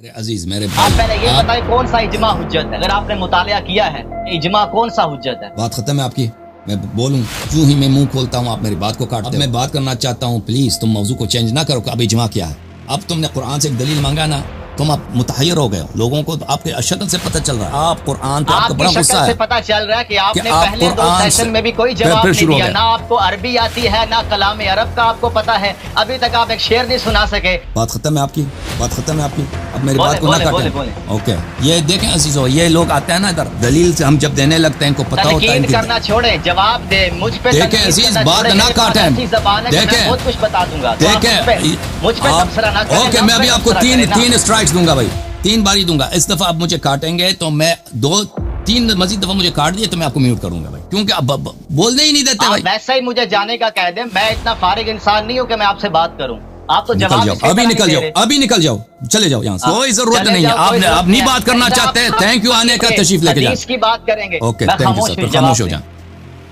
ارے عزیز میرے آپ پہلے یہ بتائیں کون سا اجماع حجت ہے؟ اگر آپ نے مطالعہ کیا ہے اجماع کون سا حجت ہے؟ بات ختم ہے آپ کی. میں بولوں جو ہی میں منہ کھولتا ہوں آپ میری بات کو کاٹتے. میں بات کرنا چاہتا ہوں، پلیز تم موضوع کو چینج نہ کرو کہ اب اجماع کیا ہے. اب تم نے قرآن سے ایک دلیل مانگا نا، تم اب متحیر ہو گئے ہو. لوگوں کو آپ کے شکل سے پتہ چل رہا ہے آپ قرآن پہ آپ کا بڑا غصہ ہے. سے پتہ چل رہا ہے کہ آپ نے پہلے دو سیشن میں بھی کوئی جواب نہیں دیا. نہ آپ کو عربی آتی ہے نہ کلام عرب کا آپ کو پتہ ہے. ابھی تک آپ ایک شعر نہیں سنا سکے. بات ختم ہے آپ کی، بات ختم ہے آپ کی. اب میری بات کو نہ کاٹیں. اوکے یہ دیکھیں عزیزو، یہ لوگ آتے ہیں نا ادھر دلیل سے ہم جب دینے لگتے ہیں ان کو پتہ ہوتا ہے تنقید کرنا چھوڑیں، جواب دے مجھ پہ. دیکھیں عزیز بات نہ کاٹیں. دیکھیں بہت کچھ بتا دوں گا. دیکھیں مجھ پہ تبصرہ نہ کریں. اوکے میں ابھی آپ کو تین اسٹرائکس دوں گا بھائی، 3 باری دوں گا. اس دفعہ آپ مجھے کاٹیں گے تو میں 2-3 مزید دفعہ مجھے کاٹ دیے تو میں آپ کو میوٹ کروں گا بھائی، کیونکہ اب بولنے ہی نہیں دیتے بھائی. ویسے ہی مجھے جانے کا کہہ دیں، میں اتنا فارغ انسان نہیں ہوں کہ میں آپ سے بات کروں. آپ تو نکل جاؤ، ابھی نکل جاؤ، ابھی نکل جاؤ، چلے جاؤ یہاں سے. کوئی ضرورت نہیں ہے، آپ نہیں بات کرنا چاہتے. تھینک یو آنے کا، تشریف لے کے جائیں. اس کی بات کریں گے. اوکے تھینک یو سر، خاموش ہو جائیں.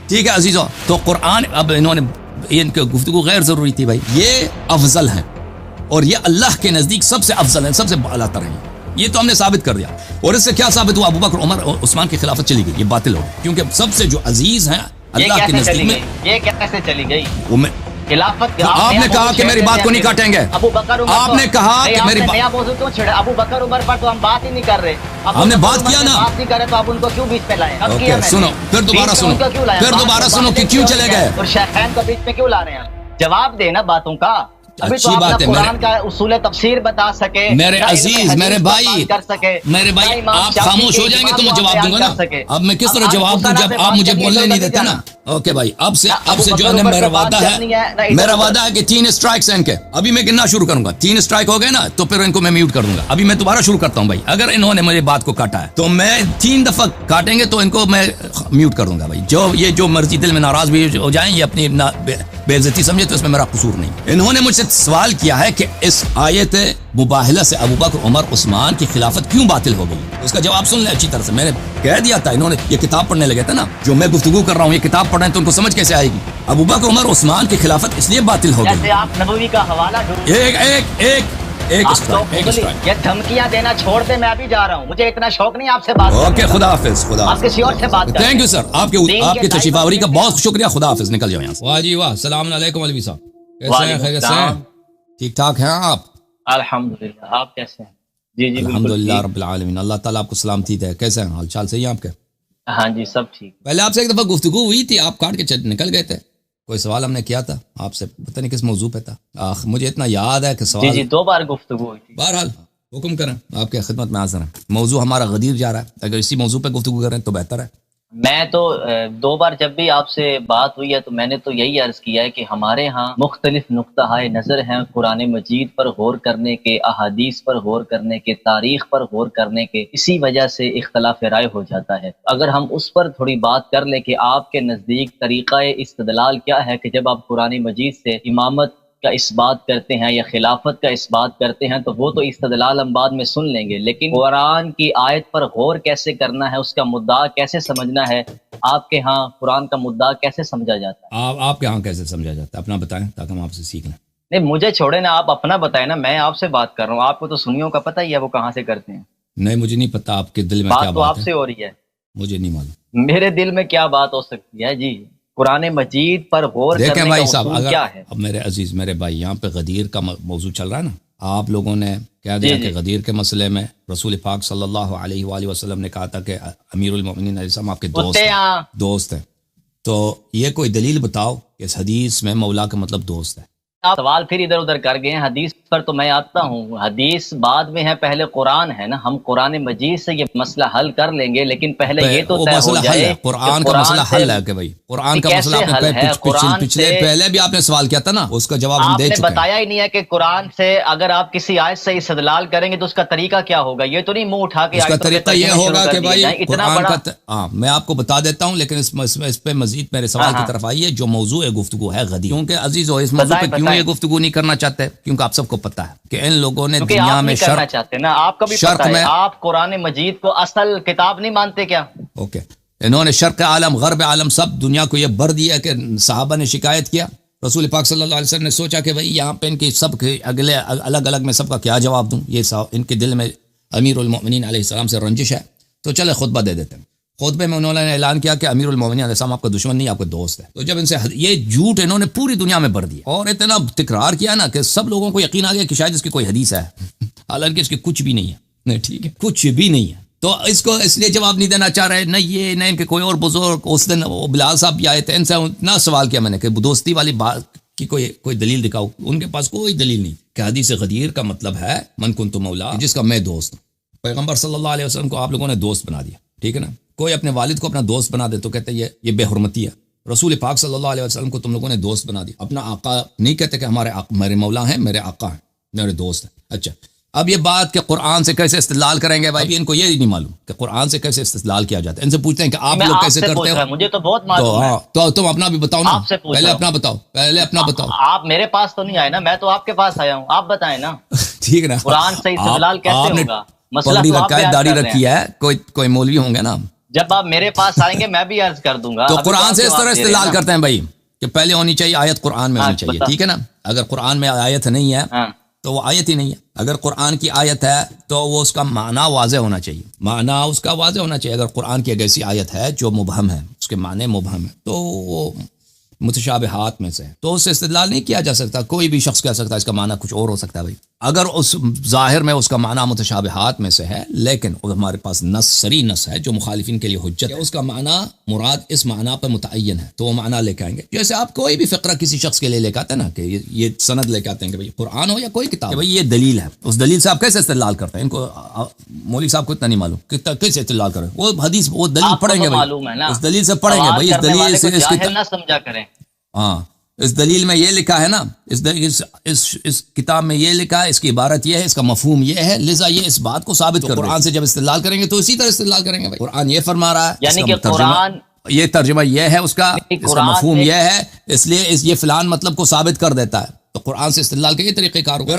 ٹھیک ہے عزیزو. تو قرآن اب انہوں نے ان کی گفتگو غیر ضروری تھی بھائی. یہ افضل ہیں اور یہ اللہ کے نزدیک سب سے افضل ہیں، سب سے اعلیٰ تر ہیں. یہ تو ہم نے ثابت کر دیا. اور اس سے کیا ثابت ہوا؟ ابوبکر عمر اور عثمان کی خلافت چلی گئی. یہ باطل ہو گئی کیونکہ سب سے جو عزیز ہیں اللہ کے نزدیک میں. یہ کیسے چلی گئی خلافت؟ آپ نے کہا کہ میری بات کو نہیں کاٹیں گے. آپ نے کہا کہ میری نیا موضوع کیوں چھڑا؟ ابو بکر عمر پر تو ہم بات ہی نہیں کر رہے. ہم نے بات کیا نا، بات نہیں کر رہے تو آپ ان کو کیوں بیچ پہ لائے؟ سنو پھر دوبارہ سنو، پھر دوبارہ سنو کہ کیوں چلے گئے اور شیخین کو بیچ میں کیوں لا رہے ہیں؟ جواب دینا باتوں کا. ابھی تو آپ قرآن کا اصول تفسیر بتا سکے، میرے عزیز، میرے بھائی، میرے بھائی آپ خاموش ہو جائیں گے تو میں جواب دوں گا نا. اب میں کس طرح جواب دوں جب آپ مجھے بولنے نہیں دیتے نا. اوکے بھائی اب سے جو ہے میرا وعدہ ہے کہ 3 اسٹرائکس ہیں ان کے. ابھی میں گننا شروع کروں گا. 3 اسٹرائک ہو گئے نا تو پھر ان کو میں میوٹ کر دوں گا. ابھی میں دوبارہ شروع کرتا ہوں بھائی. اگر انہوں نے میری بات کو کاٹا ہے تو میں 3 دفعہ کاٹیں گے تو ان کو میں میوٹ کر دوں گا بھائی. جو مرضی دل میں ناراض بھی ہو جائیں، یہ اپنی بے عزتی سمجھے تو اس میں میرا قصور نہیں. انہوں نے مجھ سے سوال کیا ہے کہ اس آیت مباہلہ سے ابوبکر عمر عثمان کی خلافت کیوں باطل ہو گئی. اس کا جواب سن لیں اچھی طرح سے. میں نے کہہ دیا تھا، انہوں نے یہ کتاب پڑھنے لگے تھے نا، جو میں گفتگو کر رہا ہوں یہ کتاب پڑھ رہے ہیں تو ان کو سمجھ کیسے آئے گی. ابوبکر عمر عثمان کی خلافت اس لیے باطل ہو گئی. جیسے آپ نبوی کا حوالہ یہ دھمکیاں دینا چھوڑ دے. میں ابھی جا رہا ہوں، مجھے اتنا شوق نہیں آپ سے بات. اوکے خدا حافظ. آپ کسی اور سے بات کریں. تھینک یو سر، آپ کی تشریف آوری کا بہت شکریہ. خدا حافظ. نکل جاؤ یہاں سے. واہ جی واہ. السلام علیکم علوی صاحب، کیسے ہیں؟ خیریت سے ہیں؟ ٹھیک ٹھاک ہیں آپ؟ الحمدللہ. آپ کیسے ہیں؟ جی الحمدللہ رب العالمین. اللہ تعالیٰ آپ کو سلامتی دے. کیسے ہیں؟ حال چال صحیح ہے آپ کے؟ ہاں جی سب ٹھیک. پہلے آپ سے ایک دفعہ گفتگو ہوئی تھی، آپ کاٹ کے نکل گئے تھے. کوئی سوال ہم نے کیا تھا آپ سے، پتہ نہیں کس موضوع پہ تھا. مجھے اتنا یاد ہے کہ سوال جی 2 بار گفتگو ہوئی تھی. بہرحال حکم کریں، آپ کی خدمت میں حاضر ہیں. موضوع ہمارا غدیر جا رہا ہے، اگر اسی موضوع پہ گفتگو کریں تو بہتر ہے. میں تو 2 بار جب بھی آپ سے بات ہوئی ہے تو میں نے تو یہی عرض کیا ہے کہ ہمارے ہاں مختلف نقطہ نظر ہیں قرآن مجید پر غور کرنے کے، احادیث پر غور کرنے کے، تاریخ پر غور کرنے کے. اسی وجہ سے اختلاف رائے ہو جاتا ہے. اگر ہم اس پر تھوڑی بات کر لیں کہ آپ کے نزدیک طریقہ استدلال کیا ہے کہ جب آپ قرآن مجید سے امامت کا اس بات کرتے ہیں یا خلافت کا اس بات کرتے ہیں تو وہ تو استدلال ہم بعد میں سن لیں گے، لیکن قرآن کی آیت پر غور کیسے کرنا ہے، اس کا مدعا کیسے سمجھنا ہے، آپ کے ہاں قرآن کا مدعا کیسے سمجھا جاتا ہے؟ آپ کے ہاں کیسے سمجھا جاتا ہے؟ اپنا بتائیں تاکہ ہم آپ سے سیکھ لیں. نہیں مجھے چھوڑے نا، آپ اپنا بتائیں نا. میں آپ سے بات کر رہا ہوں، آپ کو تو سنیوں کا پتہ ہی ہے وہ کہاں سے کرتے ہیں. نہیں مجھے نہیں پتا آپ کے دل میں کیا بات تو آپ سے ہو رہی ہے، مجھے نہیں معلوم. میرے دل میں کیا بات ہو سکتی ہے جی؟ قرآن مجید پر غور کرنے کا اصول کیا ہے؟ اب میرے عزیز میرے بھائی، یہاں پہ غدیر کا موضوع چل رہا ہے نا. آپ لوگوں نے کہہ دیا کہ غدیر کے مسئلے میں رسول پاک صلی اللہ علیہ وآلہ وسلم نے کہا تھا کہ امیر المؤمنین علیہ السلام آپ کے دوست ہیں. تو یہ کوئی دلیل بتاؤ کہ اس حدیث میں مولا کا مطلب دوست ہے. آپ سوال پھر ادھر ادھر کر گئے ہیں. حدیث پر تو میں آتا ہوں، حدیث بعد میں ہے، پہلے قرآن ہے نا. ہم قرآن مجید سے یہ مسئلہ حل کر لیں گے، لیکن پہلے یہ تو طے ہو جائے قرآن کا مسئلہ حل ہے کہ بھائی قرآن کا مسئلہ پہلے بھی آپ نے سوال کیا تھا نا، اس کا جواب ہم دے چکے ہیں. آپ نے بتایا ہی نہیں ہے کہ قرآن سے اگر آپ کسی آیت سے استدلال کریں گے تو اس کا طریقہ کیا ہوگا. یہ تو نہیں منہ اٹھا کے اس کا طریقہ یہ ہوگا کہ بھائی قرآن کا. ہاں میں آپ کو بتا دیتا ہوں، لیکن اس پہ مزید میرے سوال کی طرف آئیے. جو موضوع گفتگو ہے غدیر، کیونکہ عزیز ہو اس موضوع پہ کیوں یہ گفتگو نہیں کرنا چاہتے؟ کیونکہ آپ سب کو پتا ہے کہ ان لوگوں نے دنیا میں کرنا چاہتے نا. آپ کا بھی پتہ ہے، آپ قرآن مجید کو اصل کتاب نہیں مانتے کیا؟ اوکے انہوں نے شرق عالم غرب عالم سب دنیا کو یہ بر دیا کہ صحابہ نے شکایت کیا رسول پاک صلی اللہ علیہ وسلم نے سوچا کہ بھئی یہاں پہ ان کی سب کے اگلے الگ الگ میں سب کا کیا جواب دوں، یہ ان کے دل میں امیر المؤمنین علیہ السلام سے رنجش ہے، تو چلے خطبہ دے دیتے ہیں۔ خطبے میں انہوں نے اعلان کیا کہ امیر المومنین علیہ السلام آپ کا دشمن نہیں، آپ کا دوست ہے۔ تو جب ان سے یہ جھوٹ انہوں نے پوری دنیا میں بھر دیا اور اتنا تکرار کیا نا کہ سب لوگوں کو یقین آ گیا کہ شاید اس کی کوئی حدیث ہے، حالانکہ اس کی کچھ بھی نہیں ہے، نہیں ٹھیک ہے، کچھ بھی نہیں ہے۔ تو اس کو اس لیے جواب نہیں دینا چاہ رہے، نہ یہ نہ ان کے کوئی اور بزرگ۔ اس دن وہ بلال صاحب بھی آئے تھے، ان سے اتنا سوال کیا میں نے کہ دوستی والی بات کی کوئی دلیل دکھاؤ، ان کے پاس کوئی دلیل نہیں کہ حدیث غدیر کا مطلب ہے من کنت مولا، جس کا میں دوست ہوں۔ پیغمبر صلی اللہ علیہ وسلم کو آپ لوگوں نے دوست بنا دیا، ٹھیک ہے نا۔ کوئی اپنے والد کو اپنا دوست بنا دے تو کہتے ہیں یہ بے حرمتی ہے۔ رسول پاک صلی اللہ علیہ وسلم کو تم لوگوں نے دوست بنا دیا، اپنا آقا نہیں کہتے کہ میرے مولا ہیں، میرے آقا ہیں، میرے دوست ہیں۔ اچھا، اب یہ بات کہ قرآن سے کیسے استدلال کریں گے بھائی، ان کو یہ نہیں معلوم کہ قرآن سے کیسے استدلال کیا جاتا ہے۔ ان سے پوچھتے ہیں کہ آپ لوگ کیسے کرتے ہو، مجھے تو بہت معلوم ہے، تو تم اپنا بھی بتاؤ نا، پہلے اپنا بتاؤ، پہلے اپنا بتاؤ۔ آپ میرے پاس تو نہیں آئے نا، میں تو آپ کے پاس آیا ہوں، آپ بتائیں نا ٹھیک ہے نا، قرآن سے استدلال کیسے ہوگا؟ مسئلہ تو آپ داڑھی رکھی ہے، کوئی مولوی ہوں گے نا، جب آپ میرے پاس آئیں گے میں بھی عرض کر دوں گا۔ تو قرآن سے اس طرح استدلال کرتے ہیں بھائی کہ پہلے ہونی چاہیے آیت، قرآن میں ہونی چاہیے، ٹھیک ہے نا۔ اگر قرآن میں آیت نہیں ہے تو وہ آیت ہی نہیں ہے۔ اگر قرآن کی آیت ہے تو وہ اس کا معنی واضح ہونا چاہیے، معنی اس کا واضح ہونا چاہیے۔ اگر قرآن کی ایک ایسی آیت ہے جو مبہم ہے، اس کے معنی مبہم ہے، تو وہ متشابہات میں سے ہے، تو اس سے استدلال نہیں کیا جا سکتا۔ کوئی بھی شخص کہہ سکتا ہے اس کا معنی کچھ اور ہو سکتا ہے بھائی، اگر اس ظاہر میں اس کا معنی متشابہات میں سے ہے، لیکن ہمارے پاس نص، صریح نص ہے جو مخالفین کے لیے حجت ہے، اس کا معنی مراد اس معنی پر متعین ہے، تو وہ معنی لے کے آئیں گے۔ جیسے آپ کوئی بھی فقرہ کسی شخص کے لیے لے کے آتے ہیں نا، کہ یہ سند لے کے آتے ہیں کہ بھائی قرآن ہو یا کوئی کتاب، بھائی یہ دلیل ہے، اس دلیل سے آپ کیسے استدلال کرتے ہیں؟ ان کو مولوی صاحب کو اتنا نہیں معلوم کہ کیسے استدلال کریں، وہ حدیث وہ دلیل پڑھیں گے بھائی، اس دلیل سے پڑھیں گے بھائی، اس دلیل سے نہ سمجھا کریں۔ ہاں، اس دلیل میں یہ لکھا ہے نا، اس کتاب میں یہ لکھا ہے، اس کی عبارت یہ ہے، اس کا مفہوم یہ ہے، لذا یہ اس بات کو ثابت کر۔ قرآن سے جب استدلال کریں گے تو اسی طرح استدلال کریں گے بھائی، قرآن یہ فرما رہا ہے، یعنی کہ قرآن یہ ترجمہ یہ ہے، اس کا مفہوم یہ ہے، اس لیے یہ فلان مطلب کو ثابت کر دیتا ہے، تو قرآن سے استدلال کا یہ طریقہ کار ہوگا۔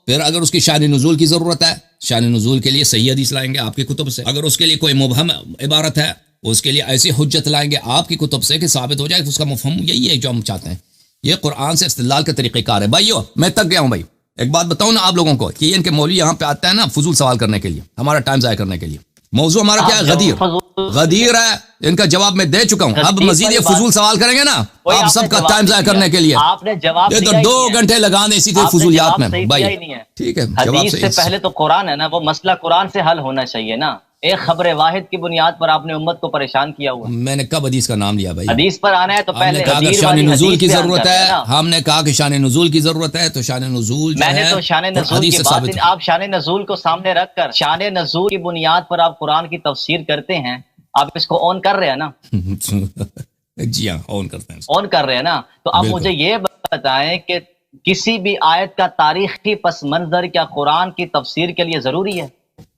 پھر اگر اس کی شان نزول کی ضرورت ہے، شان نزول کے لیے صحیح حدیث لائیں گے آپ کی کتب سے۔ اگر اس کے لیے کوئی مبہم عبارت ہے، اس کے لیے ایسی حجت لائیں گے آپ کی کتب سے کہ ثابت ہو جائے کہ اس کا مفہوم یہی ہے جو ہم چاہتے ہیں۔ یہ قرآن سے استدلال کا طریقہ کار ہے بھائیو۔ میں تک گیا ہوں بھائی، ایک بات بتاؤں نا آپ لوگوں کو کہ ان کے مولوی یہاں پہ آتے ہیں نا فضول سوال کرنے کے لیے، ہمارا ٹائم ضائع کرنے کے لیے۔ موضوع ہمارا کیا ہے؟ غدیر ہے، ان کا جواب میں دے چکا ہوں، اب مزید یہ فضول سوال کریں گے نا آپ سب کا ٹائم ضائع کرنے کے لیے، یہ تو 2 گھنٹے لگا دیں اسی طرح فضولیات میں بھائی، ٹھیک ہے۔ حدیث سے پہلے تو قرآن ہے نا، وہ مسئلہ قرآن سے حل ہونا چاہیے نا۔ ایک خبر واحد کی بنیاد پر آپ نے امت کو پریشان کیا ہوا۔ میں نے کب حدیث کا نام لیا بھائی؟ حدیث پر آنا ہے تو پہلے شان نزول کی ضرورت ہے، ہم نے کہا کہ شان نزول کی ضرورت ہے، تو شان نزول میں نے تو شان نزول کی بات، آپ شان نزول کو سامنے رکھ کر شان نزول کی بنیاد پر آپ قرآن کی تفسیر کرتے ہیں، آپ اس کو آن کر رہے ہیں نا؟ جی ہاں، آن کرتے ہیں، آن کر رہے ہیں نا۔ تو اب مجھے یہ بتائیں کہ کسی بھی آیت کا تاریخی پس منظر کیا قرآن کی تفسیر کے لیے ضروری ہے؟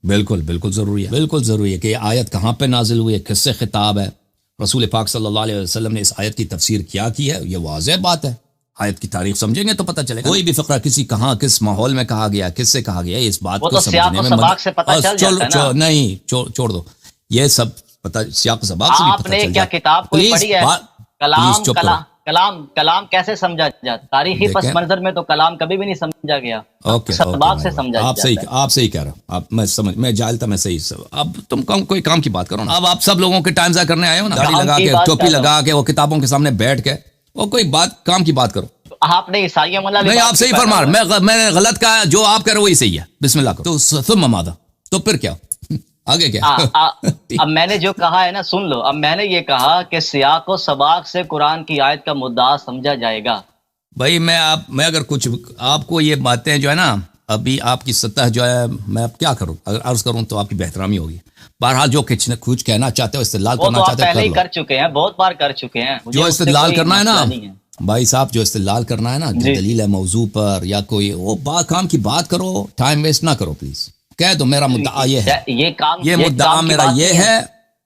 بالکل بالکل ضروری ہے، بالکل ضروری ہے کہ یہ آیت کہاں پہ نازل ہوئی ہے، کس سے خطاب ہے۔ رسول پاک صلی اللہ علیہ وسلم نے اس آیت کی تفسیر کیا کی ہے، یہ واضح بات ہے۔ آیت کی تاریخ سمجھیں گے تو پتہ چلے گا۔ کوئی بھی فقرہ کسی کہاں کس ماحول میں کہا گیا، کس سے کہا گیا، اس بات کو سمجھنے میں نہیں، چھوڑ دو یہ سب، پتہ سیاق و سباق سے بھی پتہ چل جائے۔ آپ نے کیا کتاب کوئی پڑھی ہے؟ کلام کیسے سمجھا جاتا؟ تاریخی پس منظر میں تو کلام کبھی بھی نہیں سمجھا گیا، سباق سے سمجھا جاتا ہے۔ آپ صحیح کہہ رہا ہوں، میں جاہل تھا، میں صحیح۔ اب تم کوئی کام کی بات کرو نا، اب آپ سب لوگوں کے ٹائم ضائع کرنے آئے ہو نا، داڑھی لگا کے، ٹوپی لگا کے، وہ کتابوں کے سامنے بیٹھ کے، وہ کوئی بات کام کی بات کرو۔ آپ نے عیسائی مولا نہیں، آپ صحیح فرما رہے، میں نے غلط کہا، جو آپ کہہ رہے وہی صحیح ہے، بسم اللہ کرو تو ثم ماذا، تو پھر کیا آگے کیا؟ اب میں نے جو کہا ہے نا سن لو، اب میں نے یہ کہا کہ سیاق و سباق سے قرآن کی آیت کا مدعا سمجھا جائے گا بھائی۔ میں اگر کچھ آپ کو یہ باتیں جو ہے نا، ابھی آپ کی سطح جو ہے، میں اب کیا کروں، اگر عرض کروں تو آپ کی بہترامی ہوگی۔ بہرحال جو کچھ کہنا چاہتے ہو، استدلال کرنا چاہتے ہو، پہلے ہی کر چکے ہیں، بہت بار کر چکے ہیں۔ جو استدلال کرنا ہے نا بھائی صاحب، جو استدلال کرنا ہے نا، جو دلیل ہے موضوع پر یا کوئی وہ کام کی بات کرو، ٹائم ویسٹ نہ کرو پلیز۔ کہہ دو میرا مدعا یہ ہے، یہ مدعا میرا یہ ہے،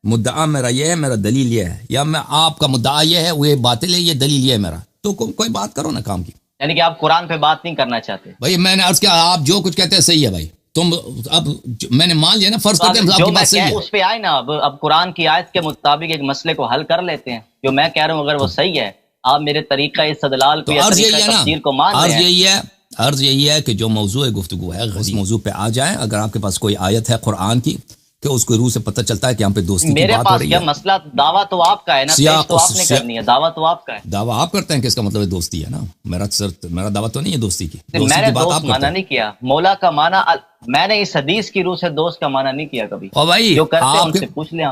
مدعا میرا یہ ہے، میرا دلیل یہ ہے، یا میں آپ کا مدعا یہ ہے، وہ باطل ہے، یہ دلیل یہ ہے میرا، تو کوئی بات کرو نا کام کی۔ یعنی کہ آپ قرآن پہ بات نہیں کرنا چاہتے بھائی؟ میں نے عرض کیا، آپ جو کچھ کہتے ہیں صحیح ہے بھائی، تم اب میں نے مان لیا نا، فرض کرتے ہیں آپ کی بات صحیح ہے، اس پہ آئے نا، اب قرآن کی آیت کے مطابق ایک مسئلے کو حل کر لیتے ہیں۔ جو میں کہہ رہا ہوں اگر وہ صحیح ہے آپ میرے طریقہ استدلال کو یا طریقہ تفسیر کو مان رہے ہیں. عرض یہی ہے کہ جو موضوع گفتگو ہے اس موضوع پہ آ جائیں. اگر آپ کے پاس کوئی آیت ہے قرآن کی کہ اس کو روح سے پتہ چلتا ہے کہ یہاں پہ دوستی کی بات ہو رہی ہے. میرے پاس مسئلہ دعویٰ تو آپ کا ہے نا, پیش تو آپ نے کرنی ہے, دعویٰ تو آپ کا ہے. دعویٰ آپ کرتے ہیں کہ اس کا مطلب دوستی ہے نا. میرا دعویٰ تو نہیں ہے دوستی کی. میں نے دوست مانا نہیں کیا, مولا کا مانا میں نے اس حدیث کی روح سے دوست کا مانا نہیں کیا کبھی. جو کرتے ان سے پوچھ لیں.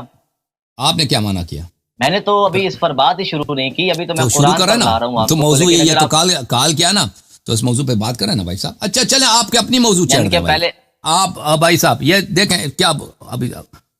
آپ نے کیا مانا کیا؟ میں نے تو ابھی اس پر بات ہی شروع نہیں کی, ابھی تو میں شروع کر رہا ہوں. تو موضوع یہ ہے, تو کال کیا نا, تو اس موضوع پہ بات کریں نا بھائی صاحب. اچھا چلیں آپ کے اپنی موضوع چل پہلے آپ بھائی صاحب یہ دیکھیں کیا ابھی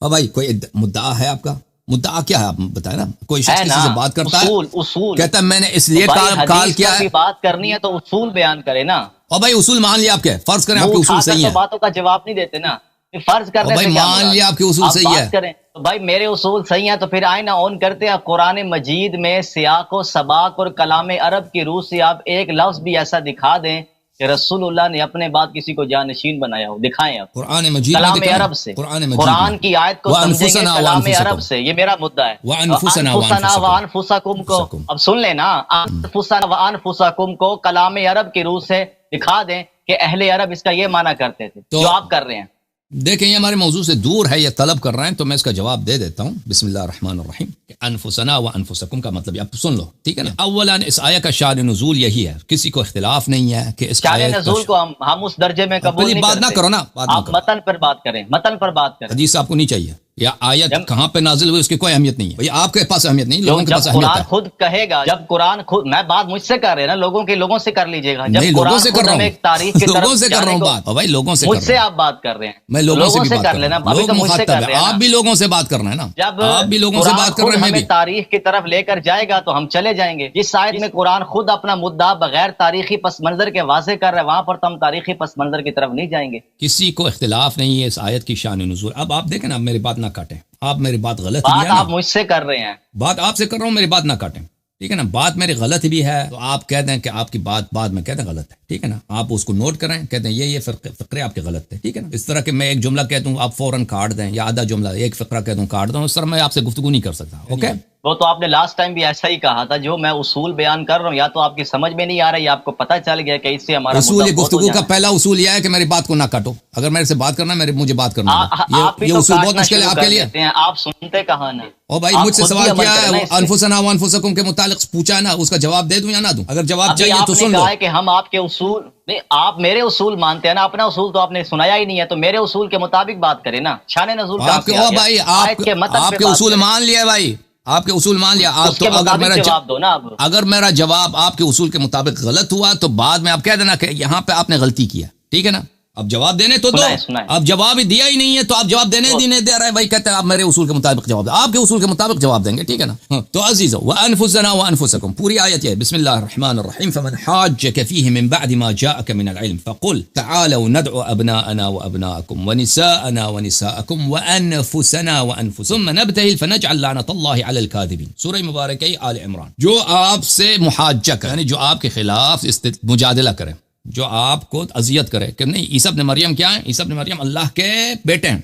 بھائی کوئی مدعا ہے آپ کا؟ مدعا کیا ہے آپ بتائیں نا. کوئی شخص کسی سے بات کرتا ہے اصول کہتا ہے میں نے اس لیے کال کیا ہے. بات کرنی ہے تو اصول بیان کرے نا. اور بھائی اصول مان لیا آپ کے, فرض کریں آپ کے اصول صحیح ہیں, باتوں کا جواب نہیں دیتے نا. فرض کرنے بھائی مان لیا آپ کے اصول صحیح ہے, تو بھائی میرے اصول صحیح ہیں تو پھر آئیں نا آن کرتے ہیں. قرآن مجید میں سیاق و سباق اور کلام عرب کی روح سے آپ ایک لفظ بھی ایسا دکھا دیں کہ رسول اللہ نے اپنے بعد کسی کو جانشین بنایا ہو, دکھائیں آپ قرآن مجید کلام عرب سے. قرآن کی آیت کو سمجھیں گے کلام عرب سے, یہ میرا مدعا ہے. وَأَنفُسَنَا وَأَنفُسَكُمْ کو اب سن لینا, انفسنا وَأَنفُسَكُمْ کو کلام عرب کی روح سے دکھا دیں کہ اہل عرب اس کا یہ معنی کرتے تھے جو آپ کر رہے ہیں. دیکھیں یہ ہمارے موضوع سے دور ہے, یہ طلب کر رہے ہیں, تو میں اس کا جواب دے دیتا ہوں. بسم اللہ الرحمن الرحیم. انفسنا و انفسکم کا مطلب آپ سن لو, ٹھیک ہے نا. اولا اس آیت کا شان نزول یہی ہے, کسی کو اختلاف نہیں ہے کہ اس شان نزول کو ہم اس درجے میں قبول نہیں کرتے. بات نہ کرو نا, آپ متن پر بات کریں, متن پر بات کریں. حدیث آپ کو نہیں چاہیے یا آیت کہاں پہ نازل ہوئی اس کی کوئی اہمیت نہیں ہے. آپ کے پاس اہمیت نہیں, لوگوں کے پاس اہمیت ہے. قرآن خود کہے گا, جب قرآن خود, میں بات مجھ سے کر رہے ہیں نا, لوگوں سے کر لیجئے گا. جب لوگوں سے کر رہا ہوں, تاریخ کی لوگوں سے کر رہا ہوں بات. بھائی لوگوں سے مجھ سے آپ بات کر رہے ہیں, میں لوگوں سے بھی بات کر لینا. ابھی تو مجھ سے کر رہے ہیں, آپ بھی لوگوں سے بات کر رہے ہیں نا. جب آپ بھی لوگوں سے بات کر رہے ہیں, میں بھی تاریخ کی طرف لے کر جائے گا تو ہم چلے جائیں گے. جس آیت میں قرآن خود اپنا مدعا بغیر تاریخی پس منظر کے واضح کر رہا ہے, وہاں پر تو ہم تاریخی پس منظر کی طرف نہیں جائیں گے. کسی کو اختلاف نہیں ہے اس آیت کی شان نزول. اب آپ دیکھیں نا, اب میری بات نہ کاٹیں, آپ میری بات غلط بات آپ مجھ سے کر رہے ہیں, بات آپ سے کر رہا ہوں, میری بات نہ کاٹیں, ٹھیک ہے نا. بات میری غلط بھی ہے تو آپ کہہ دیں کہ آپ کی بات بعد میں کہتے ہیں غلط ہے, ٹھیک ہے نا. آپ اس کو نوٹ کریں, کہتے ہیں یہ فقرے آپ کے غلط تھے, ٹھیک ہے نا. اس طرح کہ میں ایک جملہ کہتا ہوں آپ فوراً کاٹ دیں, یا آدھا جملہ ایک فقرہ کہتا ہوں کاٹ دوں, اس طرح میں آپ سے گفتگو نہیں کر سکتا. اوکے, وہ تو آپ نے لاسٹ ٹائم بھی ایسا ہی کہا تھا. جو میں اصول بیان کر رہا ہوں یا تو آپ کی سمجھ میں نہیں آ رہا ہے یا آپ کو پتہ چل گیا کہ اس سے ہمارا اصول گفتگو کا پہلا اصول یہ ہے کہ میری بات کو نہ کاٹو. اگر میرے سے بات کرنا ہے مجھے بات کرنا ہے. یہ اصول بہت مشکل ہے آپ کے لیے. آپ سنتے کہاں نا. او بھائی مجھ سے سوال کیا ہے انفسنا و انفسکم کے متعلق پوچھا ہے نا, اس کا جواب دے دوں یا نہ دوں؟ اگر جواب چاہیے تو سن لو. آپ نے کہا کہ ہم آپ کے اصول نہیں, آپ میرے اصول مانتے ہیں نا, اپنا اصول تو آپ نے سنایا ہی نہیں ہے, تو میرے اصول کے مطابق بات کریں نا. شان نزول آپ کے بھائی آپ کے اصول مان لیا بھائی, آپ کے اصول مان لیا. آپ تو اگر میرا جواب آپ کے اصول کے مطابق غلط ہوا تو بعد میں آپ کہہ دینا کہ یہاں پہ آپ نے غلطی کیا, ٹھیک ہے نا. اب جواب دینے تو دو, اب جواب ہی دیا ہی نہیں ہے تو آپ جواب دینے دے رہے ہیں. بھائی کہتے ہیں آپ میرے اصول کے مطابق جواب دیں, آپ کے اصول کے مطابق جواب دیں گے, ٹھیک ہے نا. تو عزیزو وانفسنا وانفسکم پوری آیت ہے. بسم اللہ الرحمن الرحیم. فمن حاجك فيه من بعد ما جاءك من العلم فقل تعالوا ندعو ابناءنا وابناءكم ونساءنا ونساءكم وانفسنا وانفسكم ثم نبتهل فنجعل لعنة الله على الكاذبين. سورہ مبارکہ آل عمران. جو آپ سے محاجہ کرے, یعنی جو آپ کے خلاف مجادلہ کرے, جو آپ کو اذیت کرے کہ نہیں عیسیٰ ابن مریم کیا ہے, عیسیٰ ابن مریم اللہ کے بیٹے ہیں.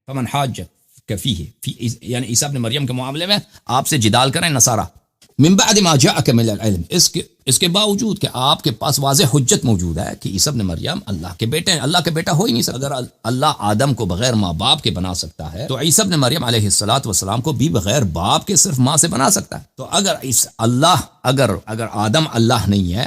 فمن حاجک فیہ, یعنی عیسیٰ ابن مریم کے معاملے میں آپ سے جدال کریں نصارہ. من بعد ما جاءک من العلم, اس کے باوجود کہ آپ کے پاس واضح حجت موجود ہے کہ عیسیٰ ابن مریم اللہ کے بیٹے ہیں. اللہ کے بیٹا ہو ہی نہیں سکتا. اگر اللہ آدم کو بغیر ماں باپ کے بنا سکتا ہے تو عیسیٰ ابن مریم علیہ السلام کو بھی بغیر باپ کے صرف ماں سے بنا سکتا ہے. تو اگر آدم اللہ نہیں ہے,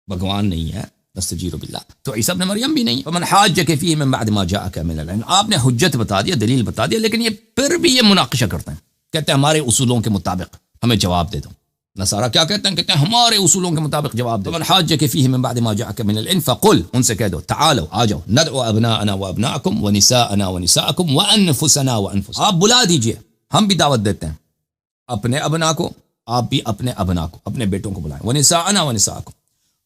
بھگوان نہیں ہے, نستجیر باللہ, تو عیسیٰ ابن مریم بھی نہیں. فمن حاجک فیہ من بعد ما جاءک من العلم. آپ نے حجت بتا دیا, دلیل بتا دیا, لیکن یہ پھر بھی یہ مناقشہ کرتے ہیں, کہتے ہیں ہمارے اصولوں کے مطابق ہمیں جواب دے دو. نصارہ کیا کہتے ہیں ہمارے اصولوں کے مطابق جواب دو. فمن حاجک فیہ من بعد ما جاءک من العلم فقل, ان سے کہہ دو تعالوا آ جاؤ, ندعو ابناءنا وابناءکم ونساءنا ونساءکم وانفسنا وانفسکم. آپ بلا دیجئے, ہم بھی دعوت دیتے ہیں اپنے ابنا کو, آپ بھی اپنے ابنا کو, اپنے بیٹوں کو بلائیں. ونساءنا ونساءکم,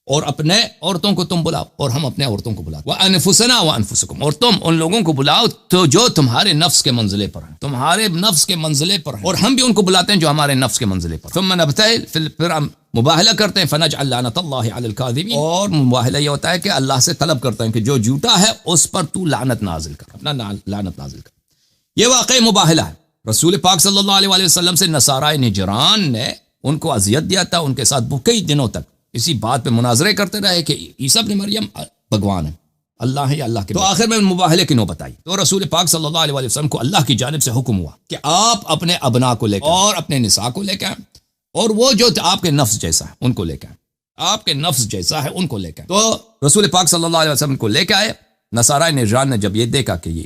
اور اپنے عورتوں کو تم بلاؤ اور ہم اپنے عورتوں کو بلاؤ. وانفسنا وانفسکم, اور تم ان لوگوں کو بلاؤ تو جو تمہارے نفس کے منزلے پر ہیں, تمہارے نفس کے منزلے پر ہیں, اور ہم بھی ان کو بلاتے ہیں جو ہمارے نفس کے منزلے پر. ثم نبتہل, پھر ہم مباہلہ کرتے ہیں. فنجعل لعنۃ اللہ علی الکاذبین, اور مباہلہ یہ ہوتا ہے کہ اللہ سے طلب کرتے ہیں کہ جو جھوٹا ہے اس پر تو لعنت نازل کر, اپنا لعنت نازل کر. یہ واقعی مباہلہ ہے. رسول پاک صلی اللہ علیہ وسلم سے نصارہ نجران نے ان کو اذیت دیا تھا، ان کے ساتھ کئی دنوں تک اسی بات پہ مناظرے کرتے رہے کہ عیسیٰ ابن مریم بھگوان ہے، اللہ ہے یا اللہ کے، تو آخر میں مباہلے کی نوبت آئی، تو رسول پاک صلی اللہ علیہ وسلم کو اللہ کی جانب سے حکم ہوا کہ آپ اپنے ابنا کو لے کر اور اپنے نساء کو لے کر، اور وہ جو آپ کے نفس جیسا ہے ان کو لے کر، آپ کے نفس جیسا ہے ان کو لے کر، تو رسول پاک صلی اللہ علیہ وسلم کو لے کے آئے۔ نصارہ نجران نے جب یہ دیکھا کہ یہ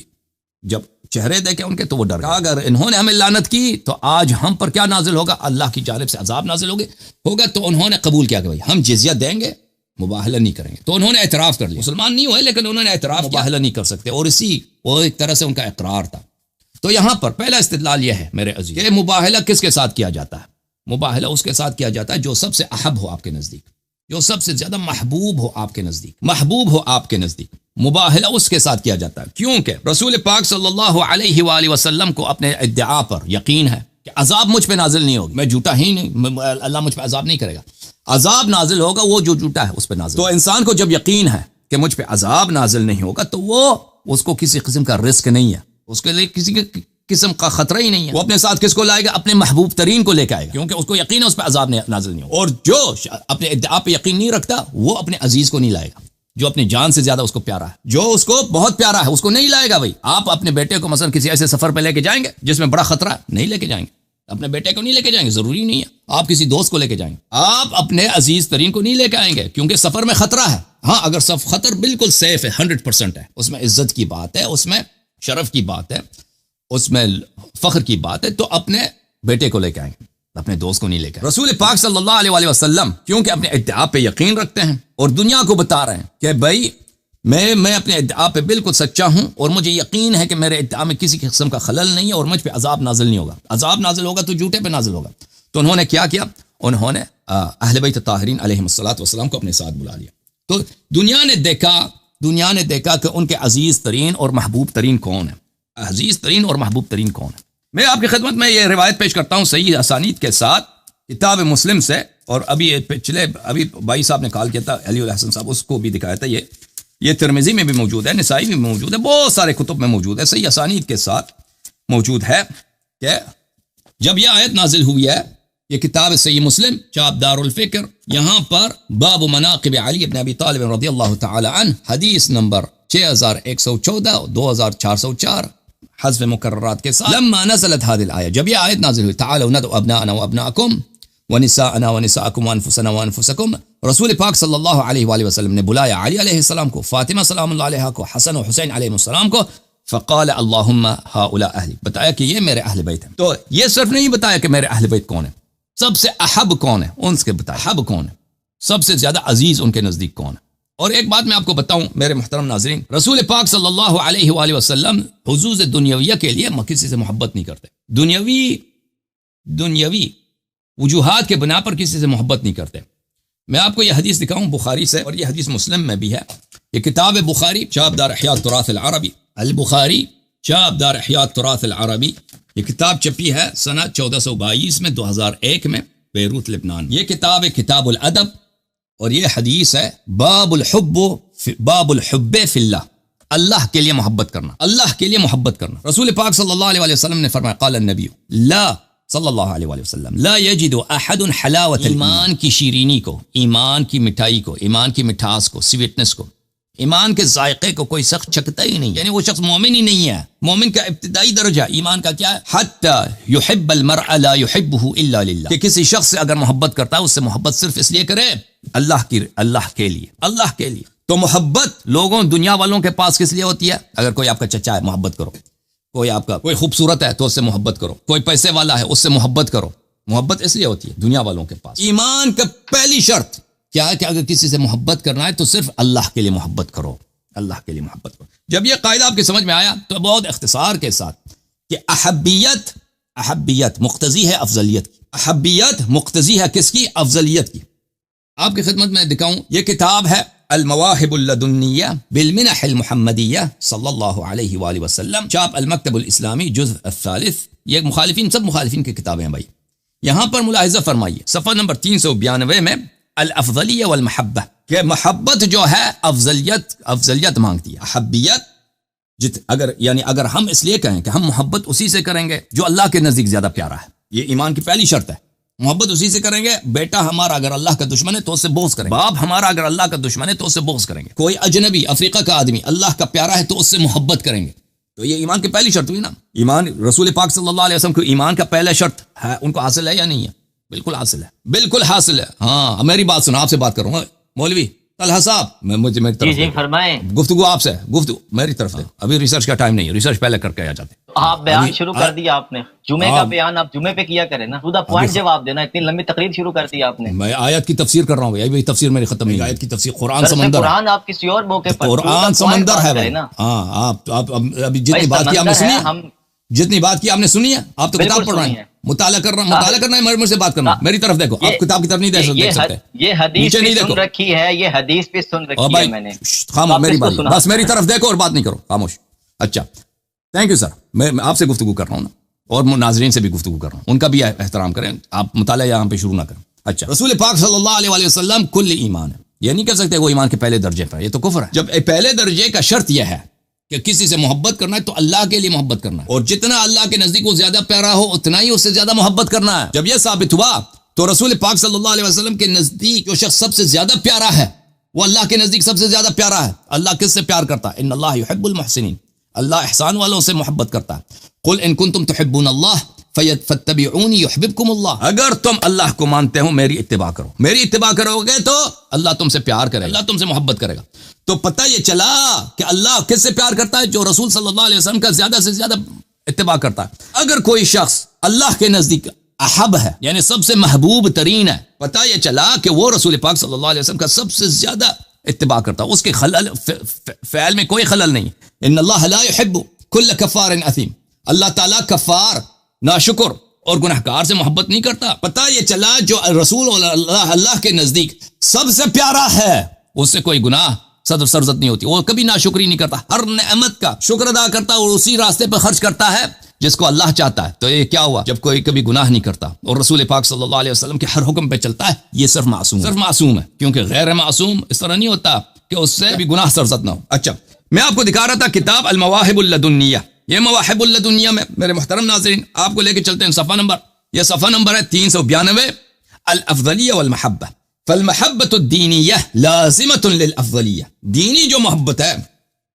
جب چہرے دیکھے ان کے تو وہ ڈر گئے، اگر انہوں نے ہمیں لعنت کی تو آج ہم پر کیا نازل ہوگا، اللہ کی جانب سے عذاب نازل ہوگا، تو انہوں نے قبول کیا کہ بھائی ہم جزیہ دیں گے، مباہلہ نہیں کریں گے، تو انہوں نے اعتراف کر لیا، مسلمان نہیں ہوئے لیکن انہوں نے اعتراف، مباہلہ نہیں کر سکتے، اور وہ ایک طرح سے ان کا اقرار تھا۔ تو یہاں پر پہلا استدلال یہ ہے میرے عزیز کہ مباہلہ کس کے ساتھ کیا جاتا ہے، مباہلہ اس کے ساتھ کیا جاتا ہے جو سب سے احب ہو آپ کے نزدیک، جو سب سے زیادہ محبوب ہو آپ کے نزدیک، محبوب ہو آپ کے نزدیک، مباہلہ اس کے ساتھ کیا جاتا ہے، کیونکہ رسول پاک صلی اللہ علیہ وآلہ وسلم کو اپنے ادعا پر یقین ہے کہ عذاب مجھ پہ نازل نہیں ہوگا، میں جھوٹا ہی نہیں، اللہ مجھ پہ عذاب نہیں کرے گا، عذاب نازل ہوگا وہ جو جھوٹا ہے اس پہ نازل، تو انسان کو جب یقین ہے کہ مجھ پہ عذاب نازل نہیں ہوگا تو وہ اس کو کسی قسم کا رسک نہیں ہے، اس کے لیے کسی قسم کا خطرہ ہی نہیں ہے، وہ اپنے ساتھ کس کو لائے گا، اپنے محبوب ترین کو لے کے آئے گا، کیونکہ اس کو یقین ہے اس پہ عذاب نازل نہیں ہوگا، اور جو اپنے ادعا پہ یقین نہیں رکھتا وہ اپنے عزیز کو نہیں لائے گا، جو اپنی جان سے زیادہ اس کو پیارا ہے، جو اس کو بہت پیارا ہے اس کو نہیں لائے گا۔ بھائی آپ اپنے بیٹے کو مثلا کسی ایسے سفر پہ لے کے جائیں گے جس میں بڑا خطرہ ہے، نہیں لے کے جائیں گے، اپنے بیٹے کو نہیں لے کے جائیں گے، ضروری نہیں ہے آپ کسی دوست کو لے کے جائیں گے، آپ اپنے عزیز ترین کو نہیں لے کے آئیں گے کیونکہ سفر میں خطرہ ہے۔ ہاں اگر خطر بالکل سیف ہے، 100% ہے، اس میں عزت کی بات ہے، اس میں شرف کی بات ہے، اس میں فخر کی بات ہے، تو اپنے بیٹے کو لے کے آئیں گے، اپنے دوست کو نہیں لے کے۔ رسول پاک صلی اللہ علیہ وسلم کیونکہ اپنے ادعا پہ یقین رکھتے ہیں اور دنیا کو بتا رہے ہیں کہ بھائی میں اپنے ادعا پہ بالکل سچا ہوں اور مجھے یقین ہے کہ میرے ادعا میں کسی قسم کا خلل نہیں ہے اور مجھ پہ عذاب نازل نہیں ہوگا، عذاب نازل ہوگا تو جھوٹے پہ نازل ہوگا، تو انہوں نے کیا کیا، انہوں نے اہل بیت طاہرین علیہم الصلوۃ کو اپنے ساتھ بلا لیا۔ تو دنیا نے دیکھا کہ ان کے عزیز ترین اور محبوب ترین کون ہے، عزیز ترین اور محبوب ترین کون ہے۔ میں آپ کی خدمت میں یہ روایت پیش کرتا ہوں صحیح اسانید کے ساتھ کتاب مسلم سے، اور ابھی بھائی صاحب نے کال کیا تھا علی الحسن صاحب، اس کو بھی دکھایا تھا، یہ ترمذی میں بھی موجود ہے، نسائی میں بھی موجود ہے، بہت سارے کتب میں موجود ہے، صحیح اسانید کے ساتھ موجود ہے کہ جب یہ آیت نازل ہوئی ہے، یہ کتاب صحیح مسلم چاپ دار الفکر، یہاں پر باب مناقب علی بن ابی طالب رضی اللہ تعالی عنہ، حدیث نمبر 6114 2404 حذف مکررات کے ساتھ، لما نزلت هذه الآية، جب یہ آیت نازل ہوئی، تعالوا ندعو ابناءنا وابناءکم ونساءنا ونساءکم وانفسنا وانفسکم، رسول پاک صلی اللہ علیہ وآلہ وسلم نے بلایا علی علیہ السلام کو، فاطمہ سلام اللہ علیہ کو، حسن و حسین علیہ السلام کو، فقال اللہم ہؤلاء اہلی، بتایا کہ یہ میرے اہل بیت ہیں۔ تو یہ صرف نہیں بتایا کہ میرے اہل بیت کون ہیں، سب سے احب کون ہے ان سے بتایا، احب کون ہے، سب سے زیادہ عزیز ان کے نزدیک کون ہے۔ اور ایک بات میں آپ کو بتاؤں میرے محترم ناظرین، رسول پاک صلی اللہ علیہ وآلہ وسلم حظوظ دنیویہ کے لیے کسی سے محبت نہیں کرتے، دنیوی وجوہات کے بنا پر کسی سے محبت نہیں کرتے۔ میں آپ کو یہ حدیث دکھاؤں بخاری سے، اور یہ حدیث مسلم میں بھی ہے، یہ کتاب بخاری چاپ دار احیاء التراث العربی، البخاری چاپ دار احیاء التراث العربی، یہ کتاب چھپی ہے سنہ 1422 میں، 2001 میں، بیروت لبنان۔ یہ کتاب ہے کتاب الادب، اور یہ حدیث ہے باب الحب فی اللہ، اللہ کے لیے محبت کرنا، اللہ کے لیے محبت کرنا۔ رسول پاک صلی اللہ علیہ وسلم نے فرمایا، قال النبی لا صلی اللہ علیہ وسلم لا یجد احد حلاوت ایمان کی شیرینی کو، ایمان کی مٹھائی کو، ایمان کی مٹھاس کو، سویٹنس کو، ایمان کے ذائقے کو کوئی شخص چکھتا ہی نہیں، یعنی وہ شخص مومن ہی نہیں ہے۔ مومن کا ابتدائی درجہ ایمان کا کیا ہے، حتی یحب المرء لا یحبہ الا للہ، کہ کسی شخص سے اگر محبت کرتا ہے اس سے محبت صرف اس لیے کرے اللہ کے لیے۔ تو محبت لوگوں دنیا والوں کے پاس کس لیے ہوتی ہے؟ اگر کوئی آپ کا چچا ہے محبت کرو، کوئی خوبصورت ہے تو اس سے محبت کرو، کوئی پیسے والا ہے اس سے محبت کرو، محبت اس لیے ہوتی ہے دنیا والوں کے پاس۔ ایمان کا پہلی شرط کیا ہے کہ اگر کسی سے محبت کرنا ہے تو صرف اللہ کے لیے محبت کرو، اللہ کے لیے محبت کرو۔ جب یہ قاعدہ آپ کی سمجھ میں آیا تو بہت اختصار کے ساتھ کہ احبیت مقتضی ہے افضلیت کی، احبیت مقتضی ہے کس کی؟ افضلیت کی۔ آپ کی خدمت میں دکھاؤں، یہ کتاب ہے المواہب اللدنیہ بالمنح المحمدیہ صلی اللہ علیہ وآلہ وسلم، چاپ المکتب الاسلامی جزء الثالث۔ یہ سب مخالفین کی کتابیں ہیں بھائی۔ یہاں پر ملاحظہ فرمائیے صفحہ نمبر 392 میں الافضلیہ والمحبہ، کہ محبت جو ہے افضلیت مانگتی ہے، احبیت اگر ہم اس لیے کہیں کہ ہم محبت اسی سے کریں گے جو اللہ کے نزدیک زیادہ پیارا ہے، یہ ایمان کی پہلی شرط ہے، محبت اسی سے کریں گے. بیٹا ہمارا اگر اللہ کا دشمن ہے تو اس سے بغض کریں گے. باپ ہمارا اگر اللہ کا دشمن ہے تو اس سے بغض کریں گے. کوئی اجنبی افریقہ کا آدمی اللہ کا پیارا ہے تو اس سے محبت کریں گے. تو یہ ایمان کی پہلی شرط ہوئی نا. ایمان رسول پاک صلی اللہ علیہ وسلم کو ایمان کا پہلا شرط ہے, ان کو حاصل ہے یا نہیں ہے؟ بالکل حاصل ہے, بالکل حاصل ہے. ہاں میری بات سنو, آپ سے بات کروں گا مولوی طلحہ صاحب, مجھے میری طرف جی فرمائیں. گفتگو آپ سے, گفتگو میری طرف سے. ابھی ریسرچ کا ٹائم نہیں ہے, ریسرچ پہلے کر کے آ جاتے. آپ بیان شروع کر دیا آپ نے, جمعے کا بیان آپ جمعے پہ کیا کریں نا, ٹو دا پوائنٹ جواب دینا. اتنی لمبی تقریر شروع کر دی آپ نے. میں آیت کی تفسیر کر رہا ہوں بھائی, تفسیر میری ختم نہیں. آیت کی تفسیر قرآن سمندر, قرآن آپ کسی اور موقع پر, قرآن سمندر ہے بھائی. ہاں آپ ابھی جتنی بات کی آپ نے سنی ہے, جتنی بات کی آپ نے سنی ہے, آپ تو کتاب پڑھ رہے ہیں, مطالعہ کرنا ہے, مجھ سے بات کرنا. میری طرف دیکھو, آپ کتاب کی طرف نہیں دیکھ سکتے. یہ حدیث بھی سن رکھی ہے, یہ حدیث بھی سن رکھی ہے میں نے. خاموش, میری بات بس میری طرف دیکھو اور بات نہیں کرو, خاموش. اچھا تھینک یو سر, میں آپ سے گفتگو کر رہا ہوں نا, اور ناظرین سے بھی گفتگو کر رہا ہوں, ان کا بھی احترام کریں. آپ مطالعہ یہاں پہ شروع نہ کریں. اچھا, رسول پاک صلی اللہ علیہ وسلم کل ایمان ہے, یہ نہیں کہہ سکتے وہ ایمان کے پہلے درجے پر, یہ تو کفر ہے. جب پہلے درجے کا شرط یہ ہے کہ کسی سے محبت کرنا ہے تو اللہ کے لیے محبت کرنا ہے, اور جتنا اللہ کے نزدیک وہ زیادہ پیارا ہو اتنا ہی اس سے زیادہ محبت کرنا ہے. جب یہ ثابت ہوا تو رسول پاک صلی اللہ علیہ وسلم کے نزدیک جو شخص سب سے زیادہ پیارا ہے وہ اللہ کے نزدیک سب سے زیادہ پیارا ہے. اللہ کس سے پیار کرتا ہے؟ ان اللہ یحب المحسنین, اللہ احسان والوں سے محبت کرتا ہے. قل ان کنتم تحبون اللہ فاتبعونی یحببکم اللہ, اگر تم اللہ کو مانتے ہو میری اتباع کرو, میری اتباع کرو گے تو اللہ تم سے پیار کرے گا, اللہ تم سے محبت کرے گا. تو پتہ یہ چلا کہ اللہ کس سے پیار کرتا ہے؟ جو رسول صلی اللہ علیہ وسلم کا زیادہ سے زیادہ اتباع کرتا ہے. اگر کوئی شخص اللہ کے نزدیک احب ہے, یعنی سب سے محبوب ترین ہے, پتہ یہ چلا کہ وہ رسول پاک صلی اللہ علیہ وسلم کا سب سے زیادہ اتباع کرتا ہے. اس کے خلل فعل میں کوئی خلل نہیں. ان اللہ لا يحب كل كفار اثیم, اللہ تعالیٰ کفار, ناشکر اور گنہگار سے محبت نہیں کرتا. پتہ یہ چلا جو رسول اللہ کے نزدیک سب سے پیارا ہے اس سے کوئی گناہ سرزد نہیں ہوتی, وہ کبھی ناشکری نہیں کرتا, ہر نعمت کا شکر ادا کرتا اور اسی راستے پہ خرچ کرتا ہے جس کو اللہ چاہتا ہے. تو یہ کیا ہوا جب کوئی کبھی گناہ نہیں کرتا اور رسول پاک صلی اللہ علیہ وسلم کے ہر حکم پہ چلتا ہے؟ یہ صرف معصوم ہے, کیونکہ غیر معصوم اس طرح نہیں ہوتا کہ اس سے کبھی گناہ سرزد نہ ہو. اچھا, میں آپ کو دکھا رہا تھا کتاب المواہب اللدنیہ. یہ مواہب اللدنیہ میں میرے محترم ناظرین آپ کو لے کے چلتے ہیں صفحہ نمبر, یہ صفحہ نمبر ہے 392, الافضلیہ والمحبہ. فالمحبت الدینیہ لازمۃ للافضلیہ, دینی جو محبت ہے,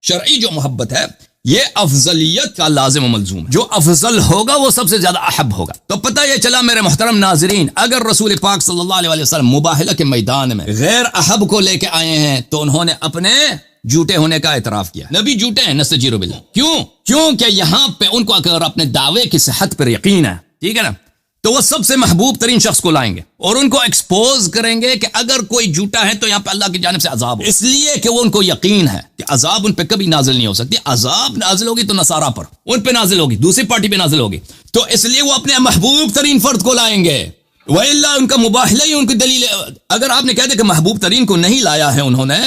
شرعی جو محبت ہے, یہ افضلیت کا لازم و ملزوم ہے. جو افضل ہوگا وہ سب سے زیادہ احب ہوگا. تو پتہ یہ چلا میرے محترم ناظرین, اگر رسول پاک صلی اللہ علیہ وسلم مباہلہ کے میدان میں غیر احب کو لے کے آئے ہیں تو انہوں نے اپنے جھوٹے ہونے کا اعتراف کیا. نبی جھوٹے ہیں, نستجیر باللہ. کیونکہ یہاں پہ ان کو اگر اپنے دعوے کی صحت پر یقین ہے, ٹھیک ہے نا, تو وہ سب سے محبوب ترین شخص کو لائیں گے اور ان کو ایکسپوز کریں گے کہ اگر کوئی جھوٹا ہے تو یہاں پہ اللہ کی جانب سے عذاب ہو, اس لیے کہ وہ ان کو یقین ہے کہ عذاب ان پہ کبھی نازل نہیں ہو سکتی. عذاب نازل ہوگی تو نصارہ پر, ان پہ نازل ہوگی, دوسری پارٹی پہ نازل ہوگی. تو اس لیے وہ اپنے محبوب ترین فرد کو لائیں گے. وَإِلَّا ان کا مباہلہ ہی ان کی دلیل ہے. اگر آپ نے کہہ دیا کہ محبوب ترین کو نہیں لایا ہے انہوں نے,